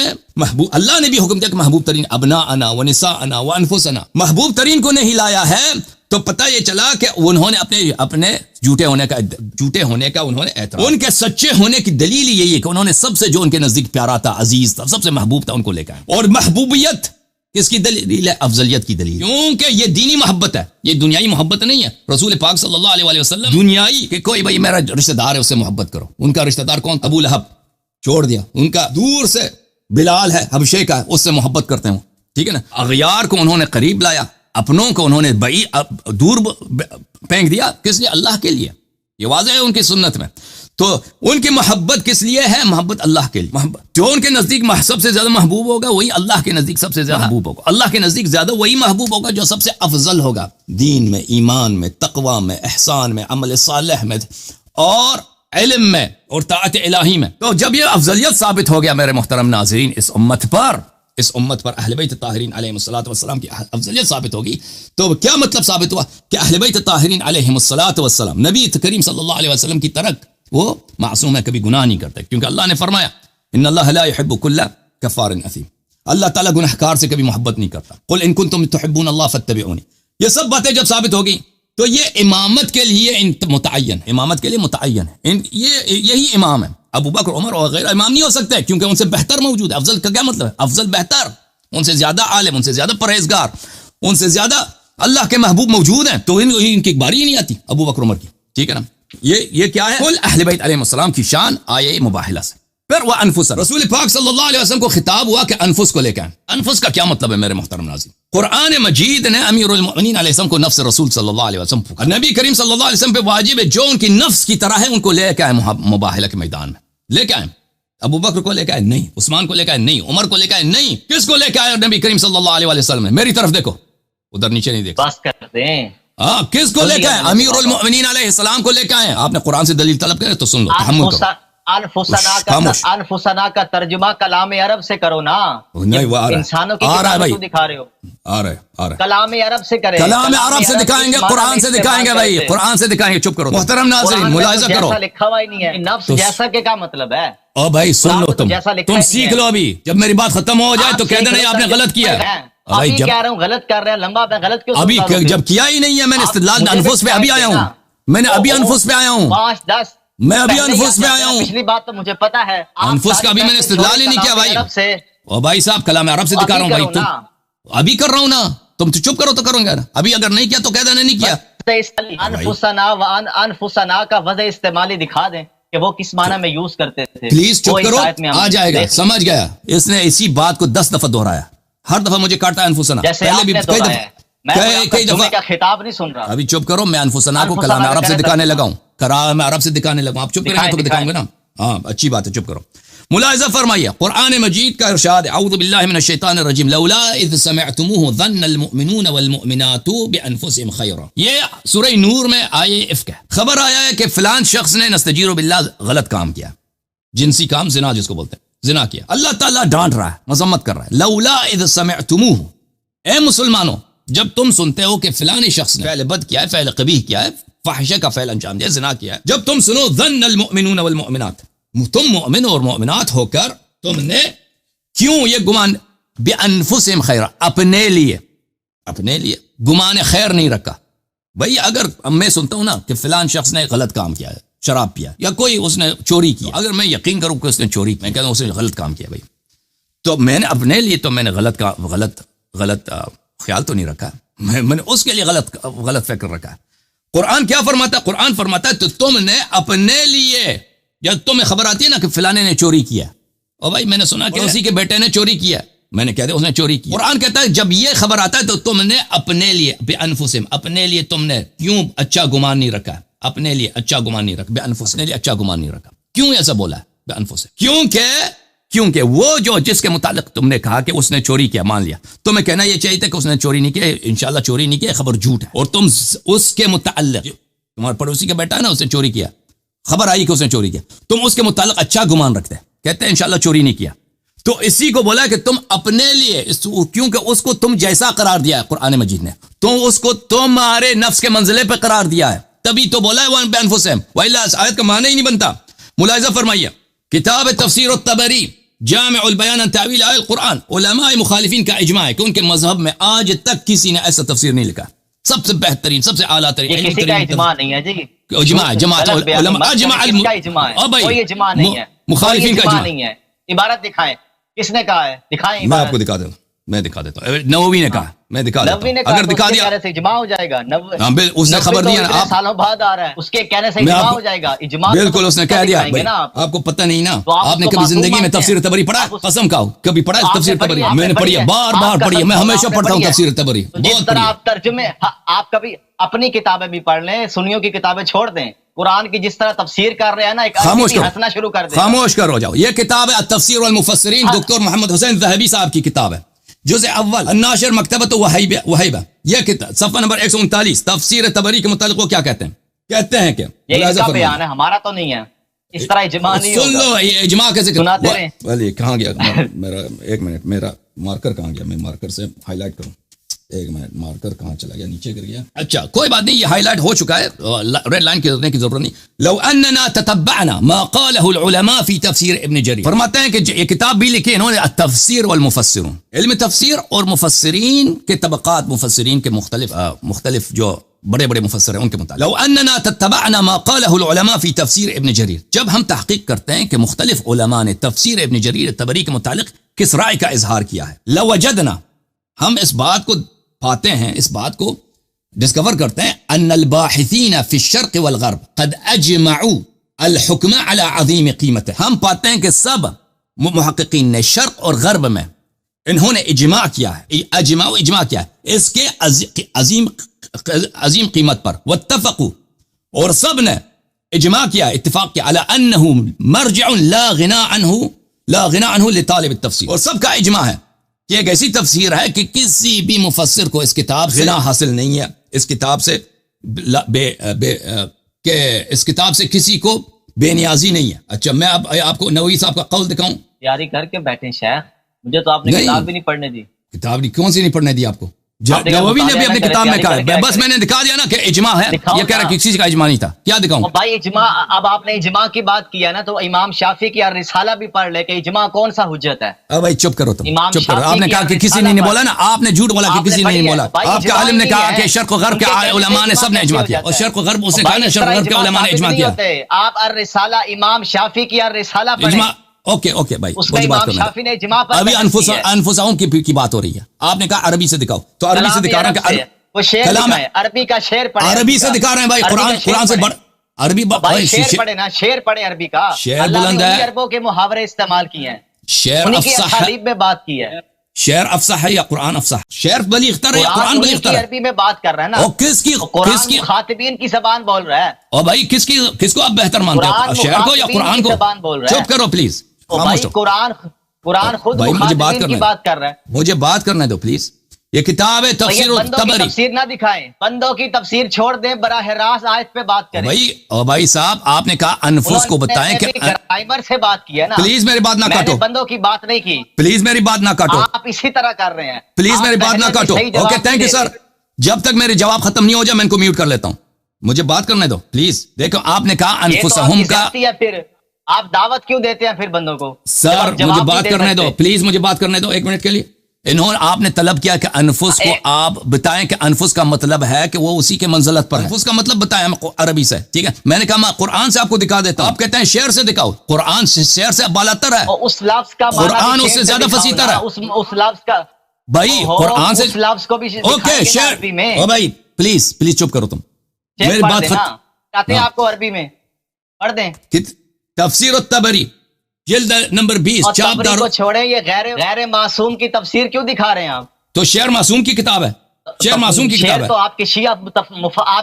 اللہ نے بھی حکم دیا کہ محبوب ترین ابناءنا ونساءنا وانفسنا, محبوب ترین کو نہیں لایا ہے, تو پتہ یہ چلا کہ انہوں نے اپنے جھوٹے ہونے کا انہوں نے اعتراف. ان کے سچے ہونے کی دلیل یہی ہے کہ انہوں نے سب سے جو ان کے نزدیک پیارا تھا, عزیز تھا, سب سے محبوب تھا, ان کو لے کے آئے. اور محبوبیت کس کی دلیل ہے؟ افضلیت کی دلیل, کیونکہ یہ دینی محبت ہے, یہ دنیائی محبت نہیں ہے. رسول پاک صلی اللہ علیہ وسلم دنیائی کہ کوئی بھائی میرا رشتہ دار ہے اس سے محبت کرو. ان کا رشتہ دار کون؟ ابو لہب, چھوڑ دیا. ان کا دور سے بلال ہے, حبشے کا, اس سے محبت کرتے ہوں, ٹھیک ہے نا. اغیار کو انہوں نے قریب لایا, اپنوں کو انہوں نے دور پھینک دیا. کس لیے؟ اللہ کے لیے. یہ واضح ہے ان کی سنت میں. تو ان کی محبت کس لیے ہے؟ محبت اللہ کے لیے. محبت جو ان کے نزدیک سب سے زیادہ محبوب ہوگا وہی اللہ کے نزدیک سب سے زیادہ محبوب ہوگا. اللہ کے نزدیک زیادہ وہی محبوب ہوگا جو سب سے افضل ہوگا, دین میں, ایمان میں, تقوی میں, احسان میں, عمل صالح میں, اور علم میں, اور طاعت الہی میں. تو جب یہ افضلیت ثابت ہو گیا میرے محترم ناظرین, اس امت پر اہل بیت طاہرین علیہم الصلوۃ والسلام کی افضلیت ثابت ہوگی, تو کیا مطلب ثابت ہوا کہ اہل بیت طاہرین علیہم الصلوۃ والسلام, نبی کریم صلی اللہ علیہ وسلم کی ترک وہ معصوم ہے, کبھی گناہ نہیں کرتے, کیونکہ اللہ نے فرمایا ان اللہ لا يحب كل كفار اثیم. اللہ تعالیٰ گنہگار سے کبھی محبت نہیں کرتا. قل ان کنتم تحبون اللہ فاتبعونی. یہ سب باتیں جب ثابت ہوگی تو یہ امامت کے لیے متعین ہے. یہی امام ہے. ابو بکر, عمر وغیرہ امام نہیں ہو سکتے کیونکہ ان سے بہتر موجود ہے. افضل کا کیا مطلب ہے؟ افضل بہتر, ان سے زیادہ عالم, ان سے زیادہ پرہیزگار, ان سے زیادہ اللہ کے محبوب موجود ہیں, تو ان کی باری ہی نہیں آتی ابو بکر عمر کی, ٹھیک ہے نا. یہ کیا ہے؟ کل اہل بیت علیہ السلام کی شان آیے مباہلہ سے. پھر وہ انفس، رسول پاک صلی اللہ علیہ وسلم کو خطاب ہوا کہ انفس کو لے کے آئیں. انفس کا کیا مطلب ہے میرے محترم ناظرین؟ قرآن مجید نے امیر المؤمنین علیہ السلام کو نفس رسول صلی اللہ علیہ وسلم پکارا. نبی کریم صلی اللہ علیہ وسلم پہ واجب ہے جو ان کی نفس کی طرح ہے ان کو لے کے آئے مباہلہ کے میدان میں. لے کے آئیں. ابو بکر کو لے کے آئے نہیں، عثمان کو لے کے آئے نہیں، عمر کو لے کے آئے نہیں. کس کو لے کے آئے نبی کریم صلی اللہ علیہ وسلم نے؟ میری طرف دیکھو، ادھر نیچے نہیں دیکھو. بس کرتے ہیں. ہاں، کس کو لے کے آئے؟ امیر المؤمنین علیہ السلام کو لے کے آئے. آپ نے قرآن سے دلیل طلب کرے تو سن لو، تحمل کرو. انفسنا کا ترجمہ کلام عرب سے کرو نا. انسانوں کی دکھا رہے ہو. آ رہا ہے. کلام عرب سے کرے. کلام عرب سے دکھائیں گے، قرآن سے دکھائیں گے بھائی، قرآن سے دکھائیں گے. چپ کرو محترم ناظرین، ملاحظہ کرو. جیسا لکھا ہوا ہی نہیں ہے. نفس جیسا کے کیا مطلب ہے؟ او بھائی سن لو، تم سیکھ لو. ابھی جب میری بات ختم ہو جائے تو کہہ دینا آپ نے غلط کیا. ابھی کہہ رہا ہوں غلط کر رہے ہیں. لمبا میں غلط کیوں؟ ابھی جب کیا ہی نہیں ہے. میں نے استدلال انفس پہ ابھی آیا ہوں. میں نے ابھی انفس پہ آیا ہوں. 5-10 میں ابھی انفس پہ آیا ہوں. پچھلی بات تو مجھے پتا ہے. انفس کا ابھی میں نے استدلال ہی نہیں کیا بھائی. او بھائی صاحب، کلام عرب سے دکھا رہا ہوں بھائی. تم ابھی کر رہا ہوں نا. تم چپ کرو تو کروں گا. ابھی اگر نہیں کیا تو کہہ دینا نہیں کیا. انفسنا کا وضع استعمالی دکھا دیں کہ وہ کس معنی میں یوز کرتے تھے. پلیز چپ کرو، آ جائے گا. سمجھ گیا. اس نے اسی بات کو 10 دفعہ دہرایا. ہر دفعہ مجھے کاٹا ہے انفسنا. پہلے بھی کئی دفعہ کا خطاب نہیں سن رہا. ابھی چپ کرو. میں انفسنا کو کلام عرب سے دکھانے لگا ہوں. کلام عرب سے دکھانے لگا. آپ چپ کریں گے تو دکھاؤں گے نا. ہاں اچھی بات ہے، چپ کرو. ملاحظہ فرمائیے قرآن مجید کا ارشاد، اعوذ باللہ من الشیطان الرجیم، لولا اذ سمعتموه ظن المؤمنون والمؤمنات بانفسهم خیرا. یہ سورہ نور میں آیے افک ہے. خبر آیا ہے کہ فلان شخص نے نستجیر باللہ غلط کام کیا، جنسی کام، زنا جس کو بولتے ہیں، زنا کیا. اللہ تعالیٰ ڈانٹ رہا ہے، مذمت کر رہا ہے. لولا اذ سمعتموه، اے مسلمانوں جب تم سنتے ہو کہ فلانی شخص نے فعل بد کیا ہے، فعل قبیح کیا ہے، فاحشہ کا فعل انجام دیا، زنا کیا ہے، جب تم سنو ظن المؤمنون والمؤمنات، تم مؤمن اور مؤمنات ہو کر تم نے کیوں یہ گمان، بانفسہم خیرا، اپنے لیے گمان خیر نہیں رکھا. بھئی اگر میں سنتا ہوں نا کہ فلان شخص نے غلط کام کیا ہے، شراب پیا یا کوئی اس نے چوری کیا، اگر میں یقین کروں کہ اس نے چوری کی، میں کہتا ہوں اس نے غلط کام کیا بھائی، تو میں نے اپنے لیے تو میں نے غلط خیال تو نہیں رکھا. میں نے اس کے لیے غلط فکر رکھا. قرآن کیا فرماتا ہے؟ قرآن فرماتا ہے تو تم نے اپنے لیے، جب تمہیں خبر آتی ہے نا کہ فلانے نے چوری کیا، اور بھائی میں نے سنا کہ اسی کے بیٹے نے چوری کیا، میں نے کہہ دیا اس نے چوری کی. قرآن کہتا ہے جب یہ خبر آتا ہے تو تم نے اپنے لیے، بانفسہم، اپنے لیے تم نے کیوں اچھا گمان نہیں رکھا؟ اپنے لیے اچھا گمان نہیں رکھا، بانفسہم، لیے اچھا گمان نہیں رکھا. کیوں ایسا بولا ہے بانفسہم؟ کیونکہ وہ جس کے متعلق تم نے کہا کہ اس نے چوری کیا، مان لیا، تمہیں کہنا یہ چاہیے تھا کہ اس نے چوری نہیں کیا، انشاءاللہ چوری نہیں کیا، خبر جھوٹ ہے، اور تم اس کے متعلق، تمہارے پڑوسی کا بیٹا ہے نا، اس نے چوری کیا، خبر آئی کہ اس نے چوری کیا، تم اس کے متعلق اچھا گمان رکھتے ہیں، کہتے ہیں انشاءاللہ چوری نہیں کیا. تو اسی کو بولا کہ تم اپنے لیے، کیونکہ اس کو تم جیسا قرار دیا ہے قرآن مجید نے، تو اس کو تمہارے نفس کے منزلے پہ قرار دیا ہے، تبھی تو بولا ہے بانفسہم، والا آیت کا معنی ہی نہیں بنتا. ملاحظہ فرمائیے کتاب تفسیر الطبری جامع البیان عن تعویل آیات القرآن، علماء مخالفین کا اجماع ہے کہ ان کے مذہب میں آج تک کسی نے ایسا تفسیر نہیں لکھا. سب سے بہترین، سب سے اعلیٰ ترین، یہ کسی کا اجماع نہیں ہے جی، اجماع جماعت علماء، اجماع نہیں ہے، مخالفین کا اجماع نہیں ہے. عبارت دکھائیں، کس نے کہا ہے؟ دکھائیں. میں آپ کو دکھا دوں، میں دکھا دیتا ہوں. نووی نے کہا، میں دکھا دیتا ہوں. اگر دکھا دیا اجماع ہو جائے گا. اس نے خبر دیا نا، آپ سالوں بعد آ رہا ہے، اس کے کہنے سے اجماع ہو جائے گا. اجماع بالکل اس نے کہہ دیا. آپ کو پتہ نہیں نا، آپ نے کبھی زندگی میں تفسیر طبری پڑھا؟ قسم کھاؤ کبھی پڑھا ہے تفسیر طبری؟ میں نے پڑھی ہے، بار پڑھی ہے، میں ہمیشہ پڑھتا ہوں تفسیر طبری. جس طرح آپ ترجمے، آپ کبھی اپنی کتابیں بھی پڑھ لیں، سنیوں کی کتابیں چھوڑ دیں، قرآن کی جس طرح تفسیر کر رہے ہیں نا، ایک ہنسنا شروع کر دیں. خاموش کرو جاؤ. یہ کتاب ہے التفسیر والمفسرین، دکتور محمد حسین ذہبی صاحب کی کتاب ہے، جزء اول، الناشر مکتبۃ وہیبہ. یہ کتاب صفحہ نمبر 139، تفسیر طبری کے متعلق وہ کیا کہتے ہیں کہ یہ اس کا بیان ہے، ہمارا تو نہیں ہے. اس طرح اجماع نہیں ہوگا. سن لو یہ اجماع کیسے سناتے رہیں. ولی کہاں گیا میرا؟ ایک منٹ، میرا مارکر کہاں گیا؟ میں مارکر سے ہائی لائٹ کروں. ایک منٹ، مارکر کہاں چلا گیا؟ نیچے گر گیا. اچھا کوئی بات نہیں، یہ ہائی لائٹ ہو چکا ہے، ریڈ لائن کی ضرورت نہیں. لو اننا تتبعنا ما قاله العلماء في تفسیر ابن جریر، فرماتے ہیں کہ یہ کتاب بھی لکھی انہوں نے التفسیر والمفسرون، علم تفسیر اور مفسرین کے طبقات، مفسرین کے مختلف جو بڑے مفسر ہیں ان کے متعلق. لو اننا تتبعنا ما قاله العلماء في تفسیر ابن جریر، جب ہم تحقیق کرتے ہیں کہ مختلف علماء نے تفسیر ابن جریر طبری کے متعلق کس رائے کا اظہار کیا ہے، لوجدنا، ہم اس بات کو پاتے ہیں، اس بات کو ڈسکور کرتے ہیں ان الباحثین فی الشرق والغرب قد اجمعوا الحکم علی عظیم قیمت. ہم پاتے ہیں کہ سب محققین نے شرق اور غرب میں انہوں نے اجماع کیا ہے، اجماع کیا ہے اس کے عظیم قیمت پر. واتفقوا، اور سب نے اجماع کیا، اتفاق کیا، علی انہ مرجع لا غنى عنہ لطالب التفسیر. اور سب کا اجماع ہے کہ ایک ایسی تفسیر ہے کہ کسی بھی مفسر کو اس کتاب سے غنا حاصل نہیں ہے، اس کتاب سے کہ اس کتاب سے کسی کو بے نیازی نہیں ہے. اچھا میں اب آپ کو نووی صاحب کا قول دکھاؤں. تیاری کر کے بیٹھے شیخ، مجھے تو آپ نے کتاب بھی نہیں پڑھنے دی. کتاب کون سی نہیں پڑھنے دی آپ کو؟ نووی نے بھی اپنی کتاب میں کہا ہے، بس میں نے دکھا دیا نا کہ اجماع ہے. یہ کہہ رہا کہ کسی کا اجماع نہیں تھا. کیا دکھاؤں بھائی؟ اجماع، اب آپ نے اجماع کی بات کیا نا، تو امام شافعی کی رسالہ بھی پڑھ لے کہ اجماع کون سا حجت ہے. اب بھائی چپ کرو، تم چپ کرو. آپ نے کہا کہ کسی نے نہیں بولا نا، آپ نے جھوٹ بولا کہ کسی نے نہیں بولا. آپ کے عالم نے کہا کہ شرق و غرب کے علماء نے سب نے اجماع کیا، اور شرق و غرب اسے کہا نا شرق و غرب کے علماء نے اجماع کیا. آپ الرسالہ امام شافعی کی الرسالہ پڑھیں. اوکے بھائی، اس میں امام شافعی نے اجماع پر ابھی انفسہم کی بات ہو رہی ہے. آپ نے کہا عربی سے دکھاؤ، تو عربی سے دکھا رہا ہوں کہ وہ شعر ہے، عربی کا شعر پڑھیں. عربی سے دکھا رہے ہیں بھائی، قرآن سے عربی شعر پڑھیں نا، شعر پڑھیں عربی کا. شعر بلند ہے، عربوں کے محاورے استعمال کیے ہیں، شعر افصح ہے، میں بات کی ہے. شعر افصح ہے یا قرآن افصح؟ شعر بلیغتر ہے یا قرآن بلیغتر ہے؟ عربی میں بات کر رہا ہے نا. اور کس کی خاطبین کی زبان بول رہا ہے. اور بھائی کس کو آپ بہتر مانتے ہو، شعر کو یا قرآن کو؟ چپ کرو پلیز. قرآن خود مخاطبین کی بات کر رہا ہے. مجھے بات کرنے دو پلیز. یہ کتاب ہے تفسیر الطبری. تفسیر نہ دکھائیں، بندوں کی تفسیر چھوڑ دیں، براہ راست آیت پہ بات کریں. بھائی صاحب آپ نے کہا انفس کو بتائیں کہ ڈرائیور سے بات کی ہے نا. پلیز میری بات نہ کاٹو، بندوں کی بات نہیں کی. پلیز میری بات نہ کاٹو، آپ اسی طرح کر رہے ہیں. پلیز میری بات نہ کاٹو. Okay thank you sir. جب تک میرے جواب ختم نہیں ہو جائے میں ان کو میوٹ کر لیتا ہوں. مجھے بات کرنے دو پلیز. دیکھو آپ نے کہا انفسہم کا، پھر آپ دعوت کیوں دیتے ہیں پھر بندوں کو؟ سر مجھے بات کرنے دو پلیز، مجھے بات کرنے دو ایک منٹ کے لیے. آپ نے طلب کیا کہ انفس کو آپ بتائیں کہ انفس کا مطلب ہے کہ وہ اسی کے منزلت پر ہے. انفس کا مطلب بتائیں عربی سے، ٹھیک ہے. میں نے کہا میں قرآن سے آپ کو دکھا دیتا ہوں. آپ کہتے ہیں شعر سے دکھاؤ. قرآن شعر سے بالاتر ہے، اس لفظ کا قرآن اس سے زیادہ فصیح تر ہے. اس لفظ کا بھائی قرآن سے اس لفظ کو بھی اوکے شعر. او بھائی پلیز چپ کرو، تم میری بات کہتے ہیں آپ کو عربی میں پڑھ دیں. تفسیر الطبری جلد نمبر 20 چاپ کو چھوڑیں، یہ غیر معصوم کی تفسیر کیوں دکھا رہے ہیں آپ؟ تو شعر معصوم کی کتاب ہے، شعر معصوم کی کتاب ہے. تو آپ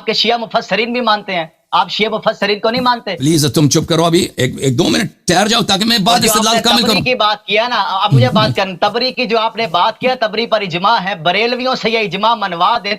کے شیعہ مفسرین بھی مانتے ہیں، آپ شیعہ مفسرین کو نہیں مانتے. پلیز تم چپ کرو، ابھی ایک 2 منٹ ٹھہر جاؤ تاکہ میں بات استدلال کامل کروں. تبری کی بات کیا نا، اب مجھے بات کرنا. تبری کی جو آپ نے بات کیا، تبری پر اجماع ہے، بریلویوں سے یہ اجماع منوا دے.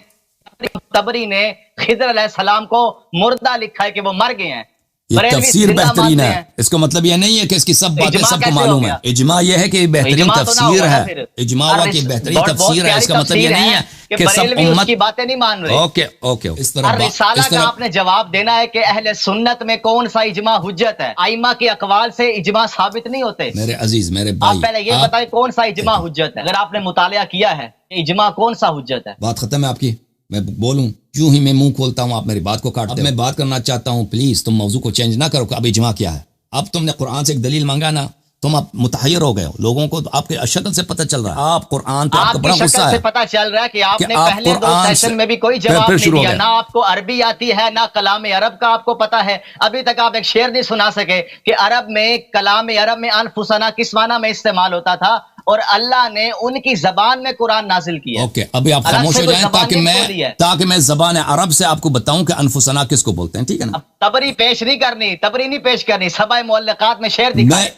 تبری نے خضر علیہ السلام کو مردہ لکھا ہے کہ وہ مر گئے ہیں. یہ تفسیر بہترین ہے، اس کو مطلب یہ نہیں ہے کہ اس کی سب باتیں سب کو معلوم ہے. اجماع یہ ہے کہ بہترین تفسیر ہے، اجماع ہوا کہ بہترین تفسیر ہے. اس کا مطلب یہ نہیں ہے کہ سب امت کی باتیں نہیں مان رہے. اوکے اس طرح رسالہ کا آپ نے جواب دینا ہے کہ اہل سنت میں کون سا اجماع حجت ہے. ائمہ کے اقوال سے اجماع ثابت نہیں ہوتے. میرے عزیز میرے بھائی، آپ پہلے یہ بتائیں کون سا اجماع حجت ہے. اگر آپ نے مطالعہ کیا ہے کہ اجماع کون سا حجت ہے. بات ختم ہے آپ کی. میں بولوں کیوں ہی میں منہ کھولتا ہوں، آپ میری بات کو کاٹتے. میں بات کرنا چاہتا ہوں، پلیز تم موضوع کو چینج نہ کرو کہ اب اجماع کیا ہے. اب تم نے قرآن سے ایک دلیل مانگا نا، تم اب متحیر ہو گئے ہو. لوگوں کو آپ کے شکل سے پتہ چل رہا ہے، آپ قرآن پہ آپ کو بڑا غصہ ہے. پتہ چل رہا ہے کہ آپ نے پہلے 2 سیشن میں بھی کوئی جواب نہیں دیا. نہ آپ کو عربی آتی ہے، نہ کلام عرب کا آپ کو پتہ ہے. ابھی تک آپ ایک شعر نہیں سنا سکے کہ عرب میں، کلام عرب میں انفسنا کس معنی میں استعمال ہوتا تھا، اور اللہ نے ان کی زبان میں قرآن نازل کیا. اوکے ابھی آپ خاموش ہو جائیں تاکہ میں زبان عرب سے آپ کو بتاؤں کہ انفسنا کس کو بولتے ہیں، ٹھیک ہے نا. تبری پیش نہیں کرنی، تبری نہیں پیش کرنی. سبع معلقات میں شعر دکھائیں.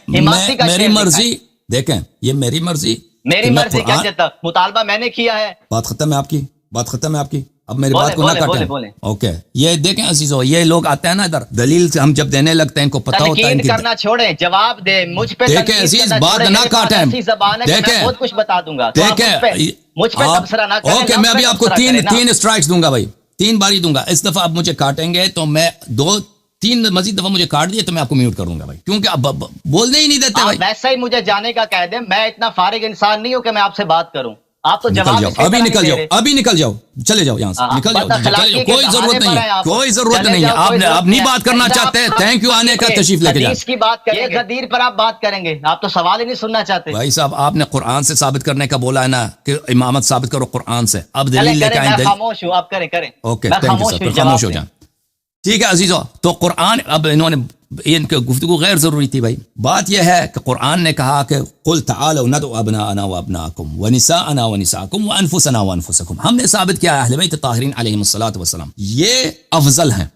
میری مرضی، دیکھیں یہ میری مرضی کیا چاہتا، مطالبہ میں نے کیا ہے. بات ختم ہے آپ کی، بات ختم ہے آپ کی. اب میری بات کو نہ کاٹیں. اوکے یہ دیکھیں عزیزو، یہ لوگ آتے ہیں نا ادھر، دلیل سے ہم جب دینے لگتے ہیں ان کو پتہ ہوتا ہے. کرنا چھوڑیں، جواب دیں مجھ پہ. دیکھیں عزیز بات نہ کاٹیں، دیکھیں بہت کچھ بتا دوں گا. دیکھیں مجھ پہ تبصرہ نہ کریں. اوکے میں ابھی آپ کو 3 اسٹرائکس دوں گا بھائی، 3 باری دوں گا. اس دفعہ آپ مجھے کاٹیں گے تو میں 2-3 مزید دفعہ مجھے کاٹ دیے تو میں آپ کو میوٹ کروں گا بھائی، کیونکہ اب بولنے ہی نہیں دیتے بھائی. ویسا ہی مجھے جانے کا کہہ دیں، میں اتنا فارغ انسان نہیں ہوں کہ میں آپ سے بات کروں. آپ تو نکل جاؤ، ابھی نکل جاؤ، ابھی نکل جاؤ، چلے جاؤ یہاں سے، نکل جاؤ، چلے جاؤ، کوئی ضرورت نہیں ہے، کوئی ضرورت نہیں ہے، آپ نہیں بات کرنا چاہتے، تھینک یو آنے کا، تشریف لے کے جائیں۔ حدیث کی بات کریں، غدیر پر آپ بات کریں گے، آپ تو سوال ہی نہیں سننا چاہتے۔ بھائی صاحب آپ نے قرآن سے ثابت کرنے کا بولا ہے نا کہ امامت ثابت کرو قرآن سے، اب دلیل لے کے آئیں، میں خاموش ہوں، آپ کریں اوکے تھینک یو سر، خاموش ہو جائیں۔ ٹھیک ہے عزیزو، تو قرآن اب انہوں نے ان کی گفتگو غیر ضروری تھی بھائی۔ بات یہ ہے کہ قرآن نے کہا کہ قل تعالوا ندعو ابناءنا وابناءکم ونساءنا ونساءکم وانفسنا وانفسکم، ہم نے ثابت کیا ہے اہل بیت طاہرین علیہم الصلوۃ والسلام یہ افضل ہیں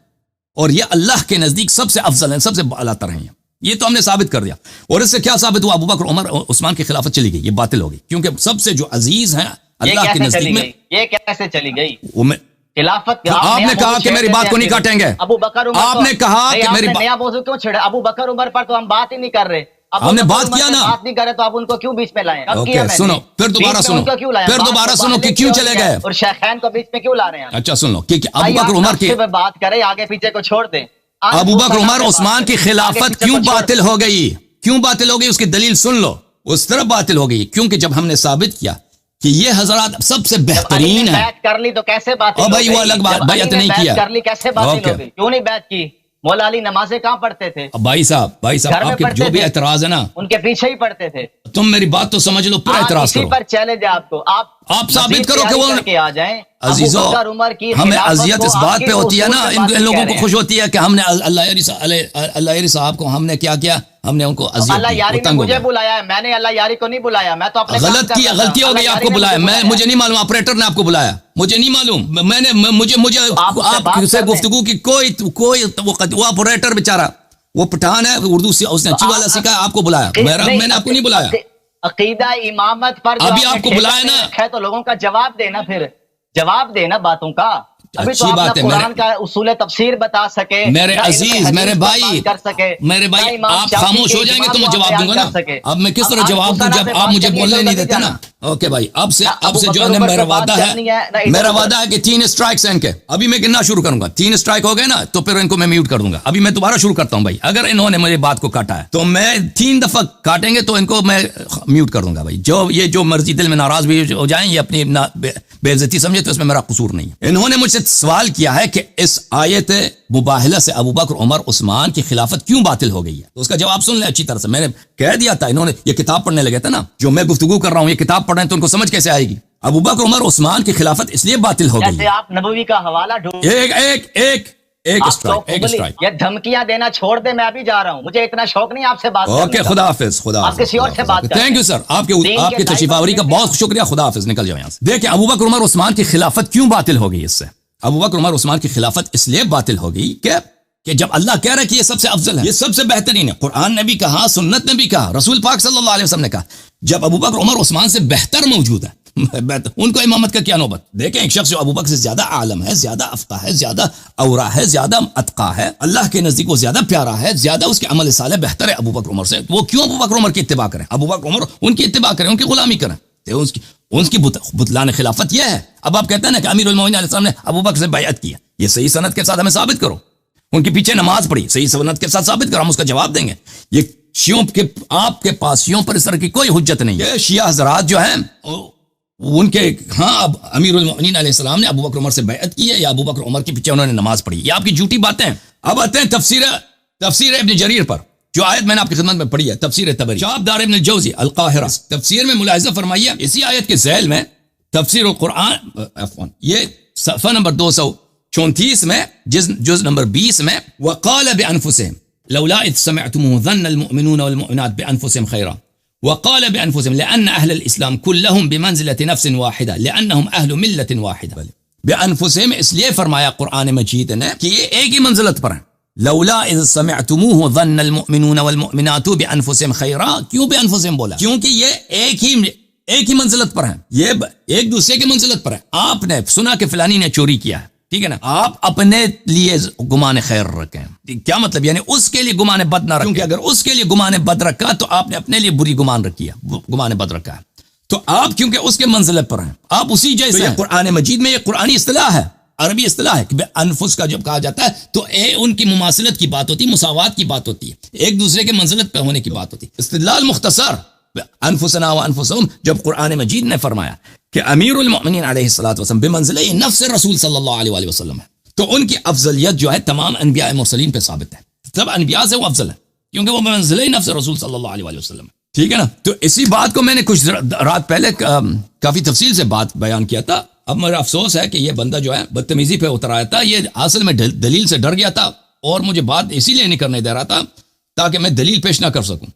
اور یہ اللہ کے نزدیک سب سے افضل ہیں، سب سے اعلیٰ تر ہیں، یہ تو ہم نے ثابت کر دیا۔ اور اس سے کیا ثابت ہوا؟ ابوبکر عمر عثمان کی خلافت چلی گئی، یہ باطل ہو گئی، کیونکہ سب سے جو عزیز ہیں اللہ کے نزدیک میں۔ یہ کیسے چلی گئی خلافت؟ آپ نے کہا کہ میری بات کو نہیں کاٹیں گے، ابو بکر عمر، آپ نے کہا کہ میری نیا موضوع کیوں چھڑا؟ ابو بکر عمر پر تو ہم بات ہی نہیں کر رہے، ہم نے بات کیا نا، بات نہیں کر رہے تو آپ ان کو کیوں بیچ میں لائیں؟ سنو پھر دوبارہ سنو، پھر دوبارہ سنو کہ کیوں چلے گئے اور شیخین کو بیچ میں کیوں لا رہے ہیں؟ اچھا سن لو کہ ابو بکر عمر کی بات کریں، آگے پیچھے کو چھوڑ دیں۔ ابو بکر عمر عثمان کی خلافت کیوں باطل ہو گئی؟ کیوں باطل ہو گئی اس کی دلیل سن لو۔ اس طرح باطل ہو گئی کیونکہ جب ہم نے ثابت کیا کہ یہ حضرات سب سے بہترین ہیں، بیعت کر لی تو کیسے باطل ہو گئی؟ بھائی وہ الگ بات، بیعت نہیں کیا، کر لی کیسے باطل ہو گئی؟ کیوں نہیں بیعت کی؟ مولا علی نمازیں کہاں پڑھتے تھے؟ بھائی صاحب آپ کے جو بھی اعتراض ہے نا ان کے پیچھے ہی پڑھتے تھے۔ تم میری بات تو سمجھ لو، پھر اعتراض کرو، اسی پر چیلنج ہے آپ کو، آپ ثابت کرو کہ وہ آ جائیں۔ عزیزو ہمیں اذیت اس بات پہ ہوتی ہے نا، ان لوگوں کو خوش ہوتی ہے کہ ہم نے اللہ یاری صاحب کو ہم نے کیا کیا، ہم نے ان کو اذیت اللہ یاری نے مجھے بلایا ہے، میں نے اللہ یاری کو نہیں بلایا، میں تو اپنے غلط کیا، غلطی ہو گئی، آپ کو بلایا، مجھے نہیں معلوم، آپریٹر نے آپ کو بلایا، مجھے نہیں معلوم، میں نے مجھے آپ سے گفتگو کی کوئی وہ آپریٹر بیچارہ وہ پٹھان ہے، اردو سے اس نے اچھی والا سیکھا، آپ کو بلایا، میں نے آپ کو نہیں بلایا۔ عقیدہ امامت پر ابھی آپ کو بلایا نا، تو لوگوں کا جواب دینا، پھر جواب دینا باتوں کا۔ ابھی تو آپ قرآن کا اصول تفسیر بتا سکے، میرے عزیز، میرے بھائی، آپ خاموش ہو جائیں گے تو میں جواب دوں گا نا۔ اب میں کس طرح جواب دوں جب آپ مجھے بولنے نہیں دیتے نا؟ اوکے بھائی، اب سے جو ہے میرا وعدہ ہے کہ 3 اسٹرائکس ہیں ان کے، ابھی میں گننا شروع کروں گا، 3 اسٹرائک ہو گئے نا تو پھر ان کو میں میوٹ کر دوں گا۔ ابھی میں دوبارہ شروع کرتا ہوں بھائی، اگر انہوں نے میری بات کو کاٹا ہے تو میں 3 دفعہ کاٹیں گے تو ان کو میں میوٹ کر دوں گا بھائی۔ جو مرضی دل میں ناراض بھی ہو جائیں، یہ اپنی بے عزتی سمجھے تو اس میں میرا قصور نہیں ہے۔ انہوں نے مجھ سے سوال کیا ہے کہ اس آیت مباہلہ سے ابوبکر عمر عثمان کی خلافت کیوں باطل ہو گئی ہے، تو اس کا جواب سن لیں اچھی طرح سے۔ میں نے کہہ دیا تھا، انہوں نے یہ کتاب پڑھنے لگے تھے نا، جو میں گفتگو کر رہا ہوں یہ کتاب پڑھ رہے ہیں تو ان کو سمجھ کیسے آئے گی؟ ابوبکر عمر عثمان کی خلافت اس لیے باطل ہو گئی، آپ نبوی کا حوالہ ڈھونڈ، ایک اسٹرائک، یہ دھمکیاں دینا چھوڑ دے، میں ابھی جا رہا ہوں، مجھے اتنا شوق نہیں آپ سے بات کرنے کا۔ اوکے خدا حافظ، خدا آپ کسی اور سے بات کریں۔ تھینک یو سر، آپ کے تشریف آوری کا بہت شکریہ، خدا حافظ، نکل جاؤ یہاں سے۔ دیکھیں ابوبکر عمر عثمان کی خلافت کیوں باطل ہو گئی؟ اس سے ابوبکر عمر عثمان کی خلافت اس لیے باطل ہو گئی کہ جب اللہ کہہ رہا ہے کہ یہ سب سے افضل ہے، یہ سب سے بہترین ہے، قرآن نے بھی کہا، سنت نے بھی کہا، رسول پاک صلی اللہ علیہ وسلم نے کہا، جب ابوبکر عمر عثمان سے بہتر موجود ہے ان کو امامت کا کیا نوبت؟ دیکھیں ایک شخص جو ابوبکر سے زیادہ عالم ہے، زیادہ افقہ ہے، زیادہ اورا ہے، زیادہ اتقا ہے، اللہ کے نزدیک وہ زیادہ پیارا ہے، زیادہ اس کے عمل صالح بہتر ہے ابوبکر عمر سے، وہ کیوں ابوبکر عمر کی اتباع کریں؟ ابوبکر عمر ان کی اتباع کریں، ان کی غلامی کریں، ان کی بطلان خلافت یہ ہے۔ اب آپ کہتے ہیں نا کہ امیر المومنین علیہ السلام نے ابوبکر سے بیعت کی ہے، یہ صحیح سند کے ساتھ ہمیں ثابت کرو، ان کے پیچھے نماز پڑھی، صحیح سند کے ساتھ ثابت کرو، ہم اس کا جواب دیں گے۔ یہ شیعوں کے آپ کے پاس شیعوں پر اس طرح کی کوئی حجت نہیں ہے۔ شیعہ حضرات جو ہیں ان کے اب امیر المومنین علیہ السلام نے ابوبکر عمر سے بیعت کی ہے یا ابوبکر عمر کے پیچھے انہوں نے نماز پڑھی، یہ آپ کی جھوٹی باتیں ہیں۔ اب آتے ہیں تفسیر ابن جریر پر، جو آیت میں نے آپ کی خدمت میں پڑھی ہے، تفسیر طبری، شہاب دار ابن الجوزی القاہرہ تفسیر میں ملاحظہ فرمائیے، اسی آیت کے ذیل میں تفسیر القرآن یہ صفحہ نمبر 234 میں جز نمبر 20 میں، وقال بانفسهم لولا اذ سمعتموه ظن المؤمنون والمؤمنات بانفسهم خيرا وقال بانفسهم لان اهل الاسلام كلهم بمنزله نفس واحده لانهم اهل مله واحده۔ بانفسهم اس لیے فرمایا قرآن مجید نے کہ یہ ایک ہی منزلت پر ہیں، لولا اذ سمعتموه ظن المؤمنون والمؤمنات بانفسهم خيرا، کیوں بانفسهم بولا؟ کیونکہ یہ ایک ہی منزلت پر ہیں، یہ ایک دوسرے کی منزلت پر ہیں۔ آپ نے سنا کہ فلانی نے چوری کیا ہے، ٹھیک ہے نا، آپ اپنے لیے گمان خیر رکھیں، کیا مطلب؟ یعنی اس کے لیے گمان بد نہ رکھیں، کیونکہ اگر اس کے لیے گمان بد رکھا تو آپ نے اپنے لیے بری گمان رکھی ہے، گمان بد رکھا ہے، تو آپ کیونکہ اس کے منزلت پر ہیں، آپ اسی جیسے ہیں۔ قرآن مجید میں یہ قرآنی اصطلاح ہے، عربی اصطلاح ہے کہ انفس کا جب کہا جاتا ہے تو ان کی مماثلت کی بات ہوتی ہے، مساوات کی بات ہوتی ہے، ایک دوسرے کے منزلت پہ ہونے کی بات ہوتی ہے۔ استدلال مختصر، انفسنا و انفسهم، جب قرآن مجید نے فرمایا کہ امیر المؤمنین علیہ الصلوۃ والسلام بمنزلہ نفس رسول صلی اللہ علیہ وآلہ وسلم ہے، تو ان کی افضلیت جو ہے تمام انبیاء مرسلین پہ ثابت ہے، سب انبیاء سے وہ افضل ہے کیونکہ وہ بمنزلہ نفس رسول صلی اللہ علیہ وآلہ وسلم ہے، ٹھیک ہے نا. تو اسی بات کو میں نے کچھ رات پہلے کافی تفصیل سے بات بیان کیا تھا. اب میرا افسوس ہے کہ یہ بندہ جو ہے بدتمیزی پہ اتر آیا تھا، یہ اصل میں دلیل سے ڈر گیا تھا اور مجھے بات اسی لیے نہیں کرنے دے رہا تھا تاکہ میں دلیل پیش نہ کر سکوں.